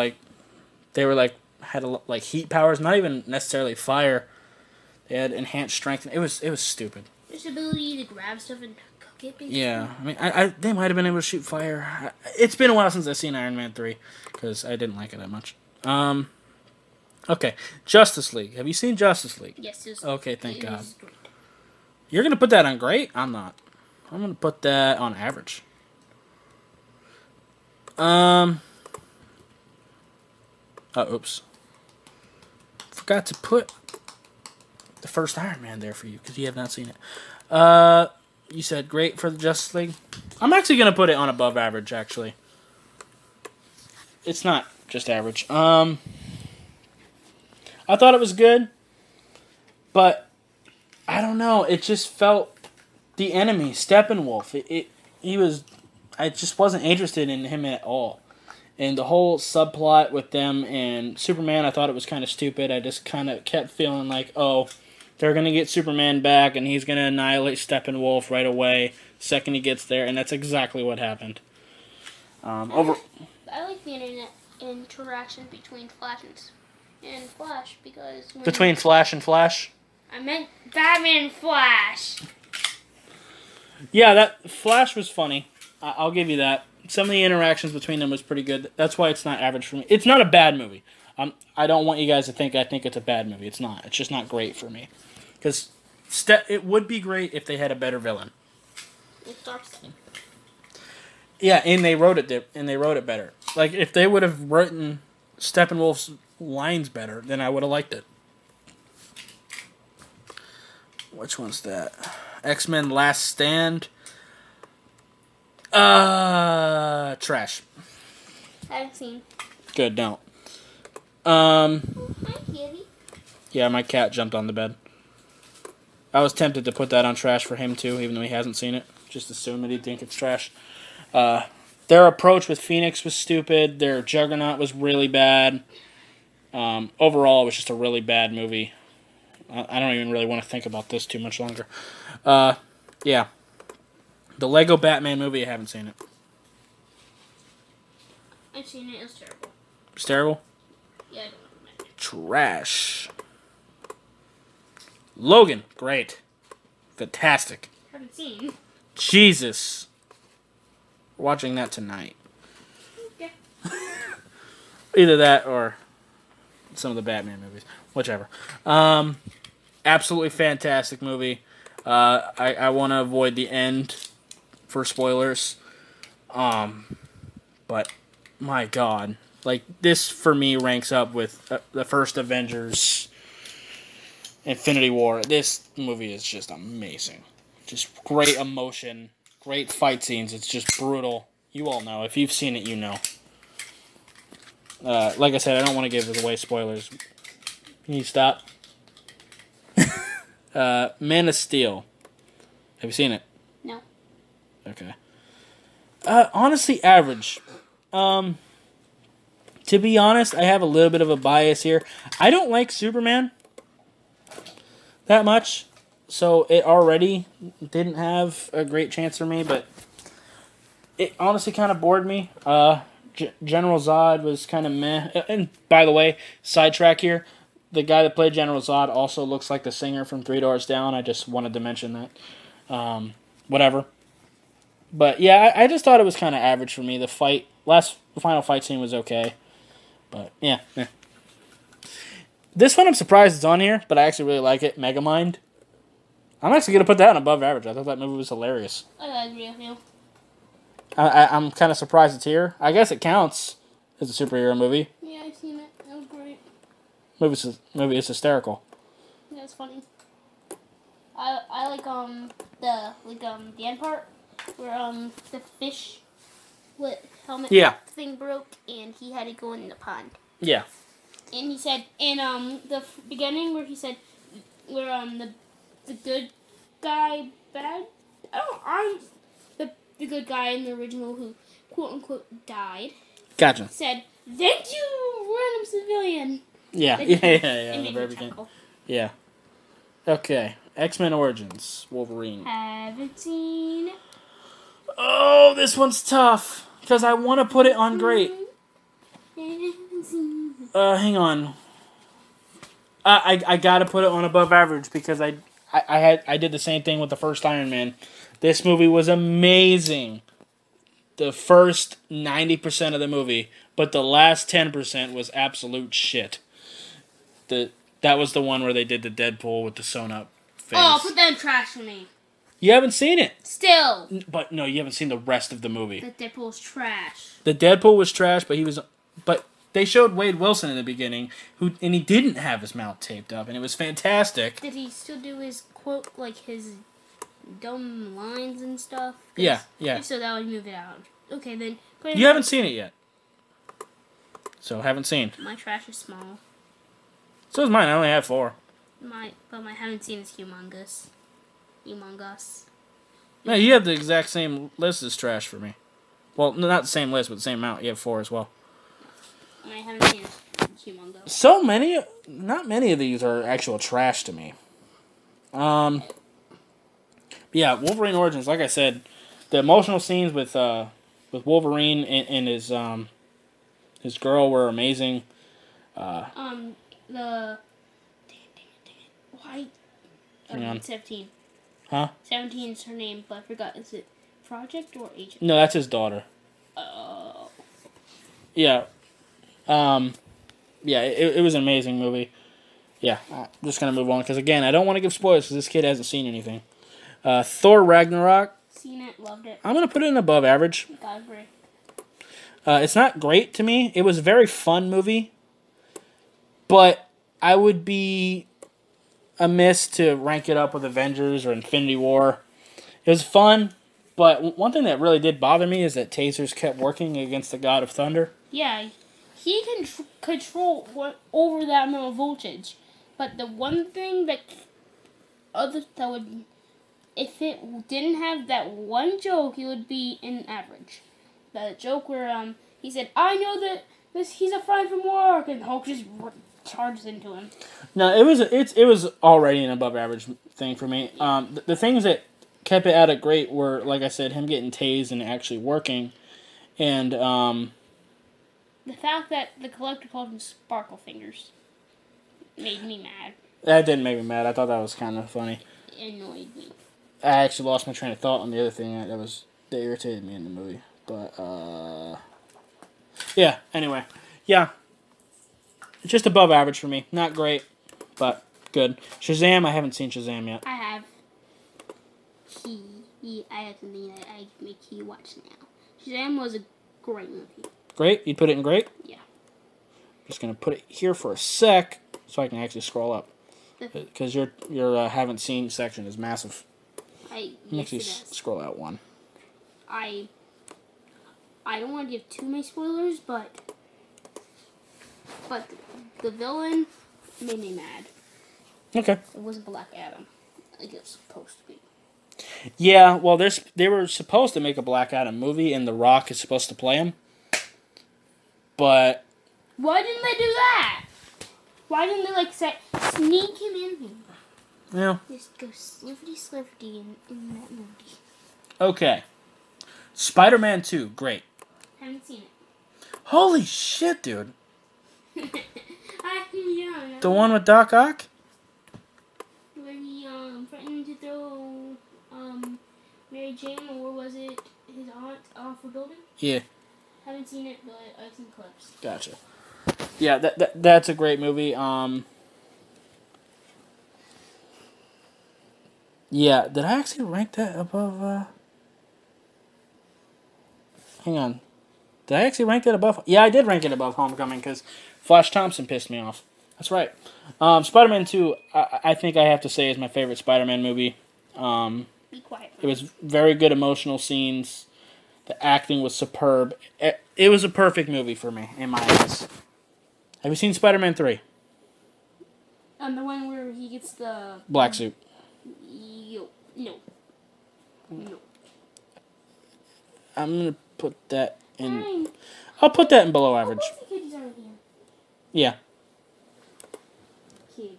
they were had heat powers, not even necessarily fire. They had enhanced strength. It was stupid. This ability to grab stuff and cook it. Basically. Yeah, I mean, they might have been able to shoot fire. It's been a while since I've seen Iron Man 3 because I didn't like it that much. Okay, Justice League. Have you seen Justice League? Yes. Okay, thank God. Great. You're gonna put that on great? I'm not. I'm gonna put that on average. Oops. Forgot to put the first Iron Man there for you because you have not seen it. You said great for the Justice League. I'm actually gonna put it on above average. Actually, it's not just average. I thought it was good, but I don't know. It just felt the enemy, Steppenwolf. I just wasn't interested in him at all. And the whole subplot with them and Superman, I thought it was kind of stupid. I just kind of kept feeling like, oh, they're going to get Superman back and he's going to annihilate Steppenwolf right away second he gets there. And that's exactly what happened. I like the internet interaction between Flash and Flash because... Between Flash and Flash? I meant Batman and Flash. Yeah, that Flash was funny. I'll give you that. Some of the interactions between them was pretty good. That's why it's not average for me. It's not a bad movie. I don't want you guys to think I think it's a bad movie. It's not. It's just not great for me. Because it would be great if they had a better villain. It's Darkseid. Yeah, and they wrote it better. Like if they would have written Steppenwolf's lines better, then I would have liked it. Which one's that? X-Men Last Stand. Trash. Haven't seen. Good, don't. Hi, kitty. Yeah, my cat jumped on the bed. I was tempted to put that on trash for him too, even though he hasn't seen it. Just assume that he'd think it's trash. Their approach with Phoenix was stupid. Their Juggernaut was really bad. Overall, it was just a really bad movie. I don't even really want to think about this too much longer. Yeah. The Lego Batman movie, I haven't seen it. I've seen it. It was terrible. It's terrible? Yeah, I don't recommend it. Trash. Logan, great. Fantastic. Haven't seen. Jesus. We're watching that tonight. Okay. Either that or some of the Batman movies. Whichever. Absolutely fantastic movie. I want to avoid the end for spoilers. But my God, like this for me ranks up with the first Avengers, Infinity War. This movie is just amazing. Just great emotion, great fight scenes. It's just brutal. You all know. If you've seen it, you know. Like I said, I don't want to give away spoilers. Can you stop? Man of Steel. Have you seen it? No. Okay. Honestly, average. To be honest, I have a little bit of a bias here. I don't like Superman that much, so it already didn't have a great chance for me, but it honestly kind of bored me. General Zod was kind of meh. And by the way, sidetrack here, the guy that played General Zod also looks like the singer from Three Doors Down. I just wanted to mention that. Whatever. But yeah, I just thought it was kind of average for me. The final fight scene was okay. But yeah. This one I'm surprised it's on here, but I actually really like it. Megamind. I'm actually going to put that on above average. I thought that movie was hilarious. I agree with you. I'm kind of surprised it's here. I guess it counts as a superhero movie. Yeah, I've seen it. It was great. Movie is hysterical. Yeah, it's funny. I like the end part where the fish helmet thing broke and he had to go in the pond. Yeah. And he said in the beginning where he said where the good guy bad I'm the good guy in the original who quote unquote died. Gotcha. Said, "Thank you, random civilian." Yeah. Like, Yeah. It The made very me beginning. chuckle. Yeah. Okay. X-Men Origins. Wolverine. Haven't seen. Oh, this one's tough because I want to put it on great. Haven't seen. Hang on. I gotta put it on above average because I did the same thing with the first Iron Man. This movie was amazing. The first 90% of the movie, but the last 10% was absolute shit. That was the one where they did the Deadpool with the sewn up face. Oh, put that in trash for me. You haven't seen it. Still. But no, you haven't seen the rest of the movie. The Deadpool's trash. The Deadpool was trash, but they showed Wade Wilson in the beginning, and he didn't have his mouth taped up, and it was fantastic. Did he still do his quote, like his dumb lines and stuff? Yeah. If so, that would move it out. Okay, then. You haven't seen it yet. So haven't seen. My trash is small. So is mine. I only have 4. But my haven't seen is humongous. Humongous. No, you have the exact same list as trash for me. Well, not the same list, but the same amount. You have 4 as well. My haven't seen is humongous. So many, not many of these are actual trash to me. Yeah, Wolverine Origins. Like I said, the emotional scenes with Wolverine and his girl were amazing. The dang it. Why? Hang on. 17. Huh? 17 is her name, but I forgot. Is it Project or Agent? No, that's his daughter. Oh. Yeah. Yeah, it was an amazing movie. Yeah, I'm just going to move on, because again, I don't want to give spoilers, because this kid hasn't seen anything. Thor Ragnarok. Seen it, loved it. I'm going to put it in above average. I agree. It's not great to me. It was a very fun movie, but I would be amiss to rank it up with Avengers or Infinity War. It was fun, but one thing that really did bother me is that tasers kept working against the God of Thunder. Yeah, he can control over that amount of voltage. But the one thing that would, if it didn't have that one joke, it would be an average. The joke where he said, "I know that he's a friend from work," and Hulk just charges into him. No, it was already an above average thing for me. The things that kept it out of great were, like I said, him getting tased and actually working, and the fact that the Collector called him Sparkle Fingers made me mad. That didn't make me mad. I thought that was kind of funny. It annoyed me. I actually lost my train of thought on the other thing that irritated me in the movie. But yeah. Anyway, yeah, just above average for me. Not great, but good. Shazam. I haven't seen Shazam yet. I have. I have something that I make you watch now. Shazam was a great movie. Great. You'd put it in great. Yeah. Just gonna put it here for a sec so I can actually scroll up, because your haven't seen section is massive. Yes, it does. Scroll out one. I don't want to give too many spoilers, but the villain made me mad. Okay. It wasn't Black Adam, like it was supposed to be. Yeah, well, they were supposed to make a Black Adam movie, and The Rock is supposed to play him. But why didn't they do that? Why didn't they sneak him in here? Yeah. Just go slifty in that movie. Okay. Spider-Man 2, great. Haven't seen it. Holy shit, dude. Yeah. The one with Doc Ock? Where he threatened to throw Mary Jane, or was it his aunt, off a building? Yeah. Haven't seen it, but I've seen clips. Gotcha. Yeah, that's a great movie. Yeah, did I actually rank that above, Hang on. Did I actually rank that above? Yeah, I did rank it above Homecoming, because Flash Thompson pissed me off. That's right. Spider-Man 2, I think I have to say, is my favorite Spider-Man movie. Be quiet. It was very good emotional scenes. The acting was superb. It was a perfect movie for me, in my eyes. Have you seen Spider-Man 3? The one where he gets the... Black suit. No. I'm going to put that in... Fine. I'll put that in below average. Where's the kitties over here? Yeah. Kitty.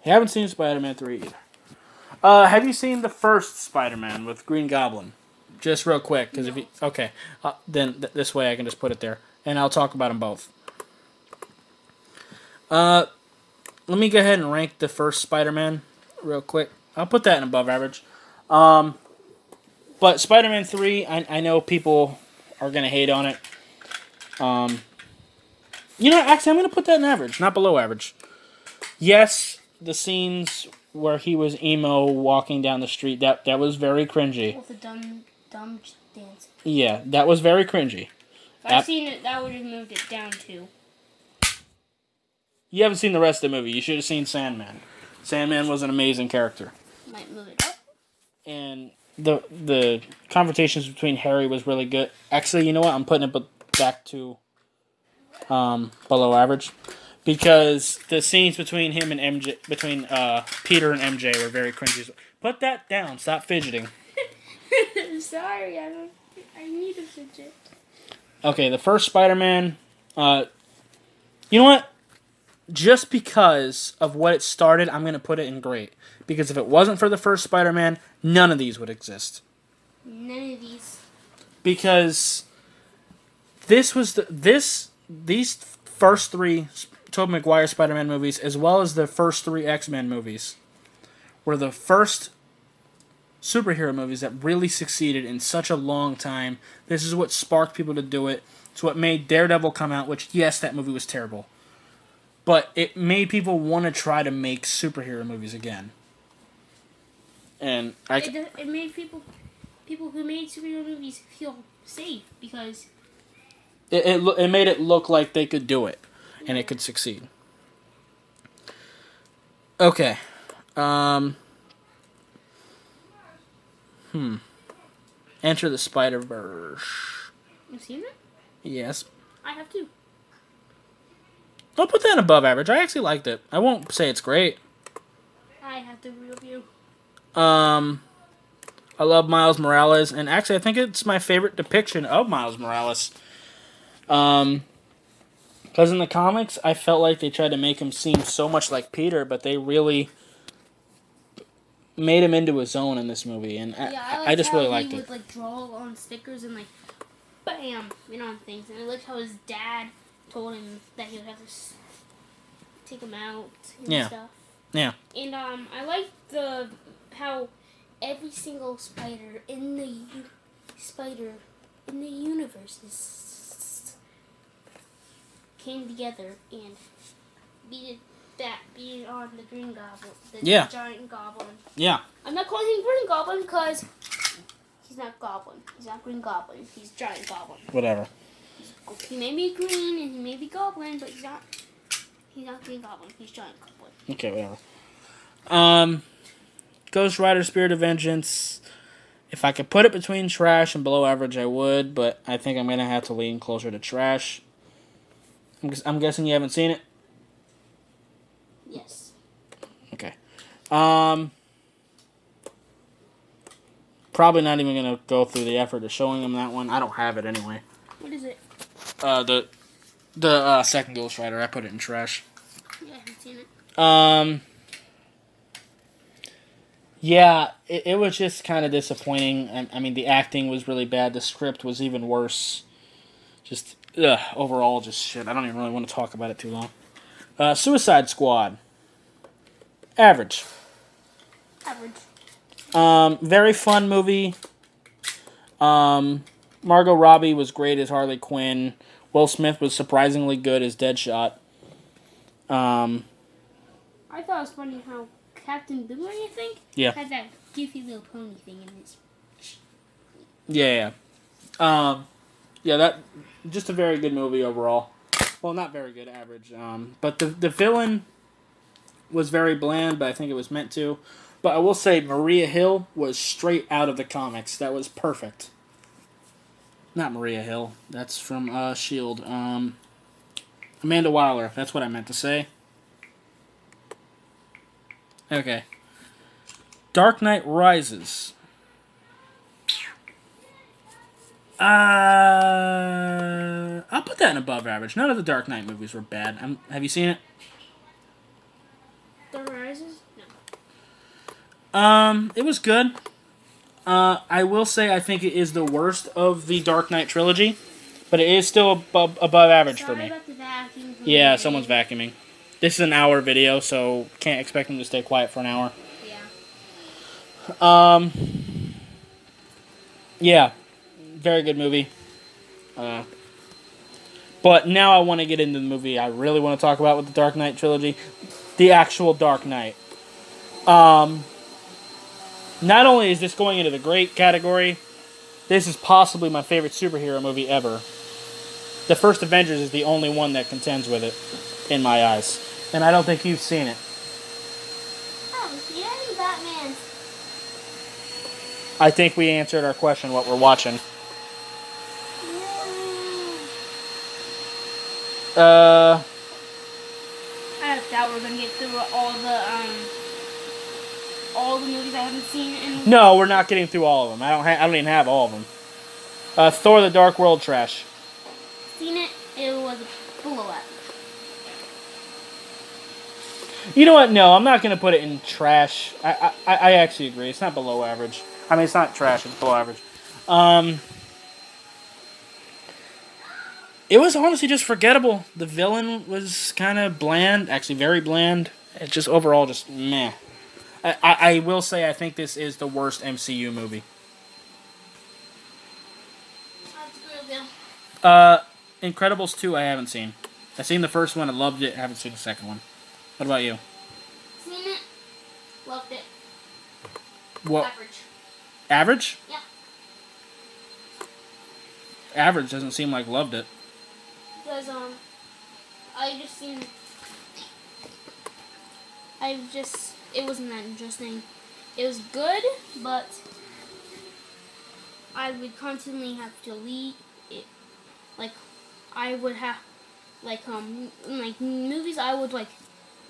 Haven't seen Spider-Man 3 either. Have you seen the first Spider-Man with Green Goblin? Just real quick, because if you... Okay. Then this way I can just put it there. And I'll talk about them both. Let me go ahead and rank the first Spider-Man real quick. I'll put that in above average. But Spider-Man 3, I know people are going to hate on it. You know, actually, I'm going to put that in average, not below average. Yes, the scenes where he was emo walking down the street, that was very cringy. With the dumb dance. Yeah, that was very cringy. If I'd seen it, that would have moved it down too. You haven't seen the rest of the movie. You should have seen Sandman. Sandman was an amazing character. Might move it up. And the conversations between Harry was really good. Actually, you know what? I'm putting it back to below average. Because the scenes between him and MJ, between Peter and MJ were very cringy. Put that down. Stop fidgeting. Sorry, I need a fidget. Okay, the first Spider-Man. You know what? Just because of what it started, I'm going to put it in great. Because if it wasn't for the first Spider-Man, none of these would exist. None of these. Because this was these first three Tobey Maguire Spider-Man movies, as well as the first three X-Men movies, were the first superhero movies that really succeeded in such a long time. This is what sparked people to do it. It's what made Daredevil come out, which, yes, that movie was terrible. But it made people want to try to make superhero movies again. And It made people who made superhero movies feel safe because it made it look like they could do it and it could succeed. Okay. Enter the Spider-Verse. You've seen it? Yes. I have too. I'll put that above average. I actually liked it. I won't say it's great. I have to review. I love Miles Morales, and actually I think it's my favorite depiction of Miles Morales. Because in the comics, I felt like they tried to make him seem so much like Peter, but they really made him into his own in this movie, and I just really liked it. He would like draw on stickers and like, bam, on things, and I liked how his dad told him that he would have to take him out and stuff. Yeah. And I like how every single spider in the universe came together and beat on the Green Goblin, the giant Goblin. Yeah. I'm not calling him Green Goblin because he's not Goblin. He's not Green Goblin. He's Giant Goblin. Whatever. He may be green and he may be Goblin, but he's not Green Goblin. He's Giant Goblin. Okay, whatever. Ghost Rider Spirit of Vengeance. If I could put it between trash and below average, I would, but I think I'm going to have to lean closer to trash. I'm guessing you haven't seen it? Yes. Okay. Probably not even going to go through the effort of showing them that one. I don't have it anyway. What is it? The second Ghost Rider. I put it in trash. Yeah, I haven't seen it. Yeah, it was just kind of disappointing. I mean, the acting was really bad. The script was even worse. Just, overall, just shit. I don't even really want to talk about it too long. Suicide Squad. Average. Average. Very fun movie. Margot Robbie was great as Harley Quinn. Will Smith was surprisingly good as Deadshot. I thought it was funny how Captain Boomerang, I think, had that goofy little pony thing in his. Yeah. That just a very good movie overall. Well, not very good, average. But the villain was very bland, but I think it was meant to. But I will say Maria Hill was straight out of the comics. That was perfect. Not Maria Hill. That's from S.H.I.E.L.D. Amanda Waller. That's what I meant to say. Okay. Dark Knight Rises. I'll put that in above average. None of the Dark Knight movies were bad. Have you seen it? Dark Knight Rises? No. It was good. I will say I think it is the worst of the Dark Knight trilogy, but it is still above average for me. About the vacuum. Yeah, someone's vacuuming. This is an hour video, so can't expect them to stay quiet for an hour. Yeah. Yeah, very good movie. But now I want to get into the movie I really want to talk about with the Dark Knight trilogy, the actual Dark Knight. Not only is this going into the great category, this is possibly my favorite superhero movie ever. The first Avengers is the only one that contends with it, in my eyes. And I don't think you've seen it. I haven't seen any Batman. I think we answered our question, what we're watching. I have a doubt we're gonna get through all the movies I haven't seen. No, we're not getting through all of them. I don't even have all of them. Thor: The Dark World trash. Seen it. It was below average. You know what? No, I'm not gonna put it in trash. I actually agree. It's not below average. I mean, it's not trash. It's below average. It was honestly just forgettable. The villain was kind of bland. Actually, very bland. It's just overall just meh. I will say I think this is the worst MCU movie. Incredibles 2 I haven't seen. I've seen the first one, I loved it, I haven't seen the second one. What about you? Seen it, loved it. What? Average. Average? Yeah. Average doesn't seem like loved it. Because, it wasn't that interesting. It was good, but I would constantly have to leave it. Like, I would have, like movies, I would,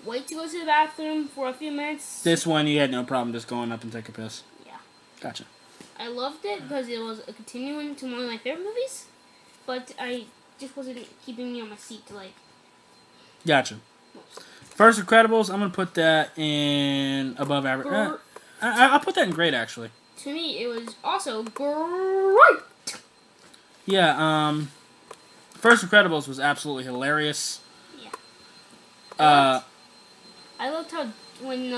wait to go to the bathroom for a few minutes. This one, you had no problem just going up and take a piss. Yeah. Gotcha. I loved it because it was a continuing to one of my favorite movies, but I just wasn't keeping me on my seat to, Gotcha. First Incredibles, I'm going to put that in above average. I'll put that in great, actually. To me, it was also great. Yeah, First Incredibles was absolutely hilarious. Yeah. I loved how when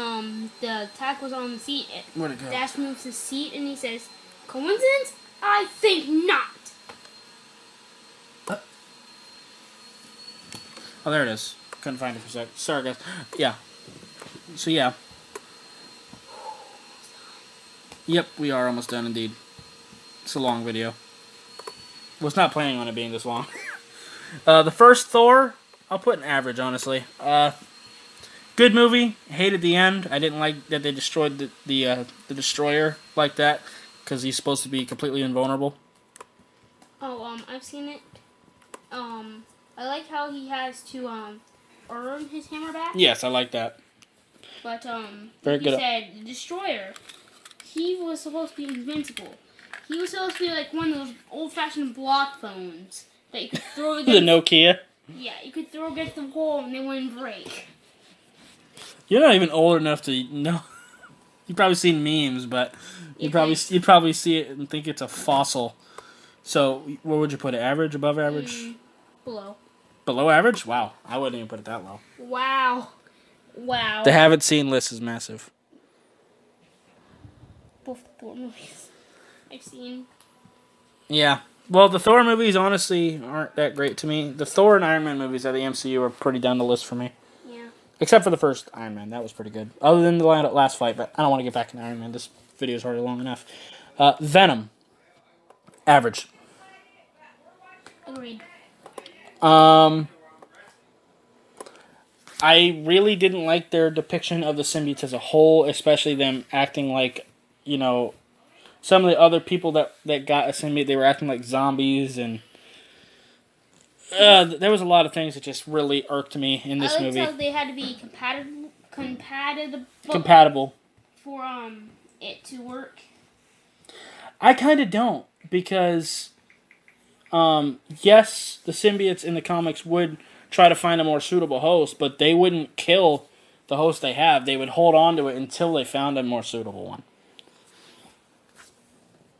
the attack was on the seat, Where'd it go? Dash moves his seat and he says, "Coincidence? I think not." Oh, there it is. Couldn't find it for a sec. Sorry, guys. Yeah. So, yeah. Yep, we are almost done, indeed. It's a long video. Was not planning on it being this long. The first Thor, I'll put an average, honestly. Good movie. Hated the end. I didn't like that they destroyed the Destroyer like that, because he's supposed to be completely invulnerable. Oh, I've seen it. I like how he has to earn his hammer back. Yes, I like that. But Very like good. you said, the Destroyer, he was supposed to be invincible. He was supposed to be like one of those old-fashioned block phones that you could throw against The Nokia. Yeah, you could throw against the wall and they wouldn't break. You're not even old enough to know. You've probably seen memes, but you'd probably see it and think it's a fossil. So, where would you put it? Average, above average? Below. Below average? Wow, I wouldn't even put it that low. Wow. Wow. The haven't seen list is massive. Both the Thor movies I've seen. Yeah. Well, the Thor movies honestly aren't that great to me. The Thor and Iron Man movies of the MCU are pretty down the list for me. Yeah. Except for the first Iron Man. That was pretty good. Other than the last fight, but I don't want to get back into Iron Man. This video is already long enough. Venom. Average. Agreed. I really didn't like their depiction of the symbiotes as a whole, especially them acting like, you know, some of the other people that got a symbiote, they were acting like zombies, and there was a lot of things that just really irked me in this movie. I liked how they had to be compatible for it to work. I kind of don't, because yes, the symbiotes in the comics would try to find a more suitable host, but they wouldn't kill the host they have. They would hold on to it until they found a more suitable one.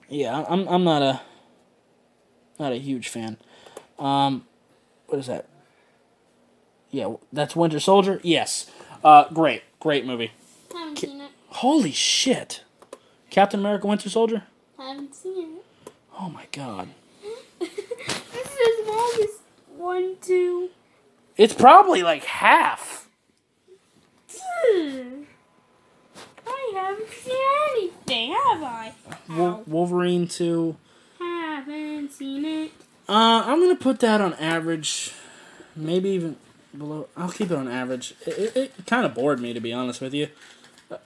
Yeah, I'm not a huge fan. What is that? Yeah, that's Winter Soldier? Yes. Great I movie. haven't seen it. Holy shit. Captain America Winter Soldier? I haven't seen it. Oh my god. This is as long as 1, 2. It's probably like half. I haven't seen anything, have I? Wolverine 2. Haven't seen it. I'm going to put that on average. Maybe even below. I'll keep it on average. It kind of bored me, to be honest with you.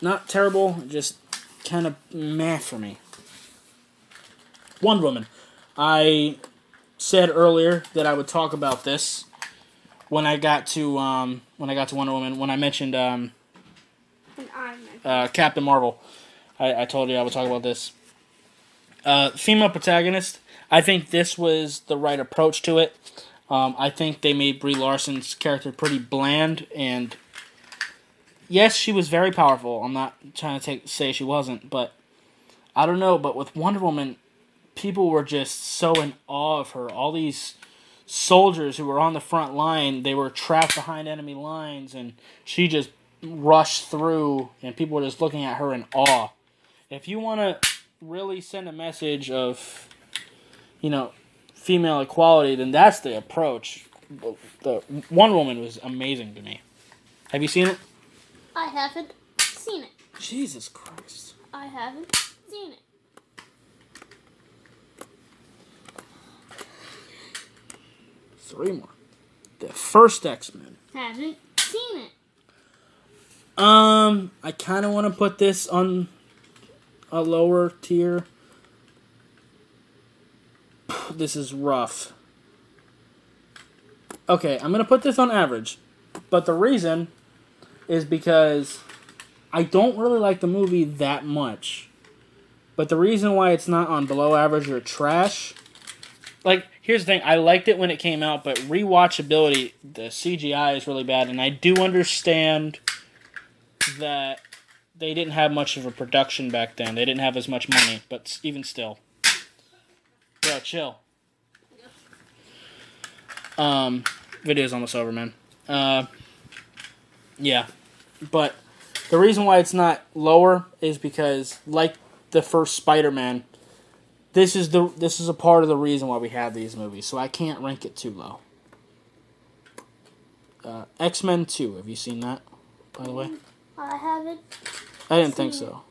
Not terrible, just kind of meh for me. Wonder Woman. I said earlier that I would talk about this. when I got to Wonder Woman, when I mentioned And Iron Man. Captain Marvel, I told you I would talk about this. Female protagonist. I think this was the right approach to it. I think they made Brie Larson's character pretty bland, and yes, she was very powerful. I'm not trying to say she wasn't, but I don't know. But with Wonder Woman, people were just so in awe of her. All these soldiers who were on the front line, they were trapped behind enemy lines, and she just rushed through, and people were just looking at her in awe. If you want to really send a message of, female equality, then that's the approach. The Wonder Woman was amazing to me. Have you seen it? I haven't seen it. Jesus Christ. I haven't seen it. Three more. The first X-Men. Haven't seen it. I kind of want to put this on a lower tier. This is rough. Okay, I'm going to put this on average. But the reason is because I don't really like the movie that much. But the reason why it's not on below average or trash... Like, here's the thing. I liked it when it came out, but rewatchability, the CGI is really bad. And I do understand that they didn't have much of a production back then. They didn't have as much money, but even still. Bro, chill. Video's almost over, man. Yeah. But the reason why it's not lower is because, like the first Spider-Man, this is a part of the reason why we have these movies, so I can't rank it too low. X-Men 2, have you seen that, by the way? I haven't. I didn't think so.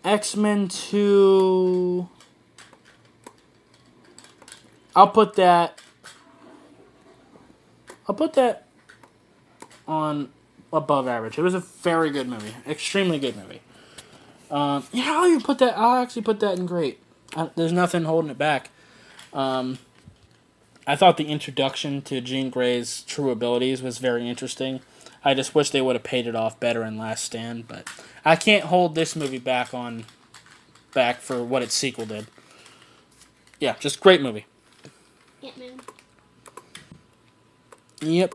X-Men 2... I'll put that on above average. It was a very good movie. Extremely good movie. I'll actually put that in great. There's nothing holding it back. I thought the introduction to Jean Grey's true abilities was very interesting. I just wish they would have paid it off better in Last Stand, but I can't hold this movie back for what its sequel did. Yeah, just great movie. Ant-Man. Yep.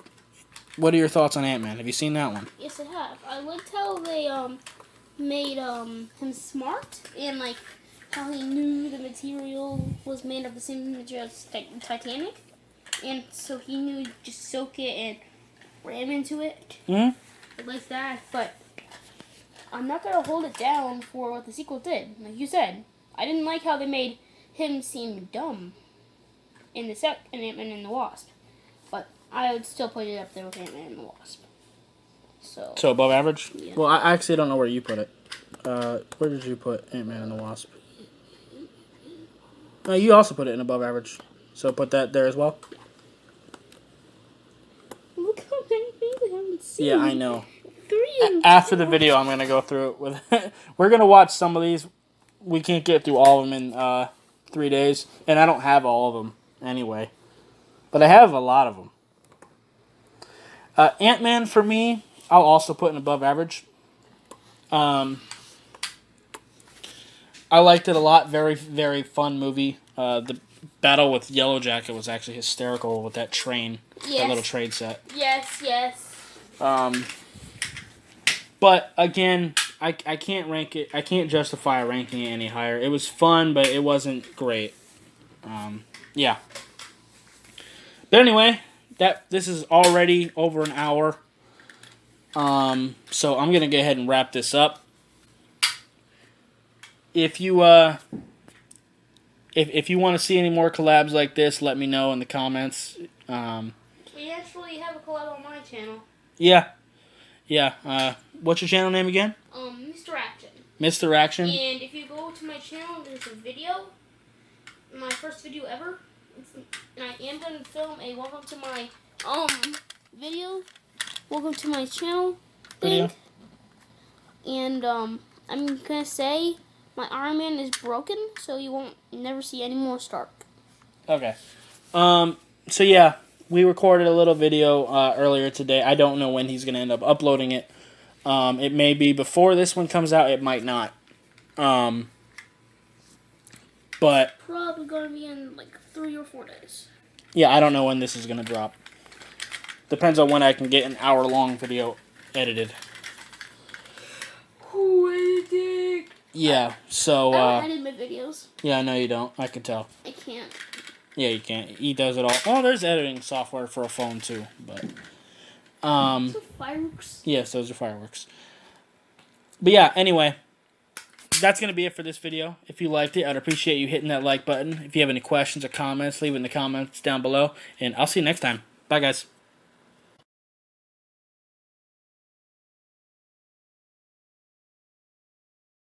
What are your thoughts on Ant-Man? Have you seen that one? Yes, I have. I liked how they made him smart, and like how he knew the material was made of the same material as Titanic, and so he knew to just soak it and ram into it. Mm-hmm. I like that, but I'm not gonna hold it down for what the sequel did. Like you said, I didn't like how they made him seem dumb in the Ant-Man and the Wasp, but I would still put it up there with Ant-Man and the Wasp. So above average? Yeah. Well, I actually don't know where you put it. Where did you put Ant-Man and the Wasp? You also put it in above average. So put that there as well? Look how many things I haven't seen. Yeah, I know. 3 After the video, I'm going to go through it with... We're going to watch some of these. We can't get through all of them in 3 days. And I don't have all of them anyway. But I have a lot of them. Ant-Man, for me, I'll also put in above average. I liked it a lot. Very, very fun movie. The battle with Yellow Jacket was actually hysterical with that train. Yes. That little train set. Yes. But again, I can't rank it. I can't justify ranking it any higher. It was fun, but it wasn't great. Yeah. But anyway, this is already over an hour. So I'm gonna go ahead and wrap this up. If you if you want to see any more collabs like this, let me know in the comments. We actually have a collab on my channel. Yeah. What's your channel name again? Mr. Action. Mr. Action. And if you go to my channel, there's a video. My first video ever. And I am going to film a welcome to my video. Welcome to my channel thing. Video. And I'm gonna say my Iron Man is broken, so you won't never see any more Stark. Okay. So yeah, we recorded a little video earlier today. I don't know when he's gonna end up uploading it. It may be before this one comes out. It might not. But Probably gonna be in like 3 or 4 days. yeah, I don't know when this is gonna drop. Depends on when I can get an hour-long video edited. Yeah, so I don't edit my videos. yeah, no, you don't. I can tell. I can't. Yeah, you can't. He does it all. Oh, there's editing software for a phone too, but So fireworks. yes, those are fireworks. But yeah, anyway, that's gonna be it for this video. If you liked it, I'd appreciate you hitting that like button. If you have any questions or comments, leave it in the comments down below, and I'll see you next time. Bye, guys.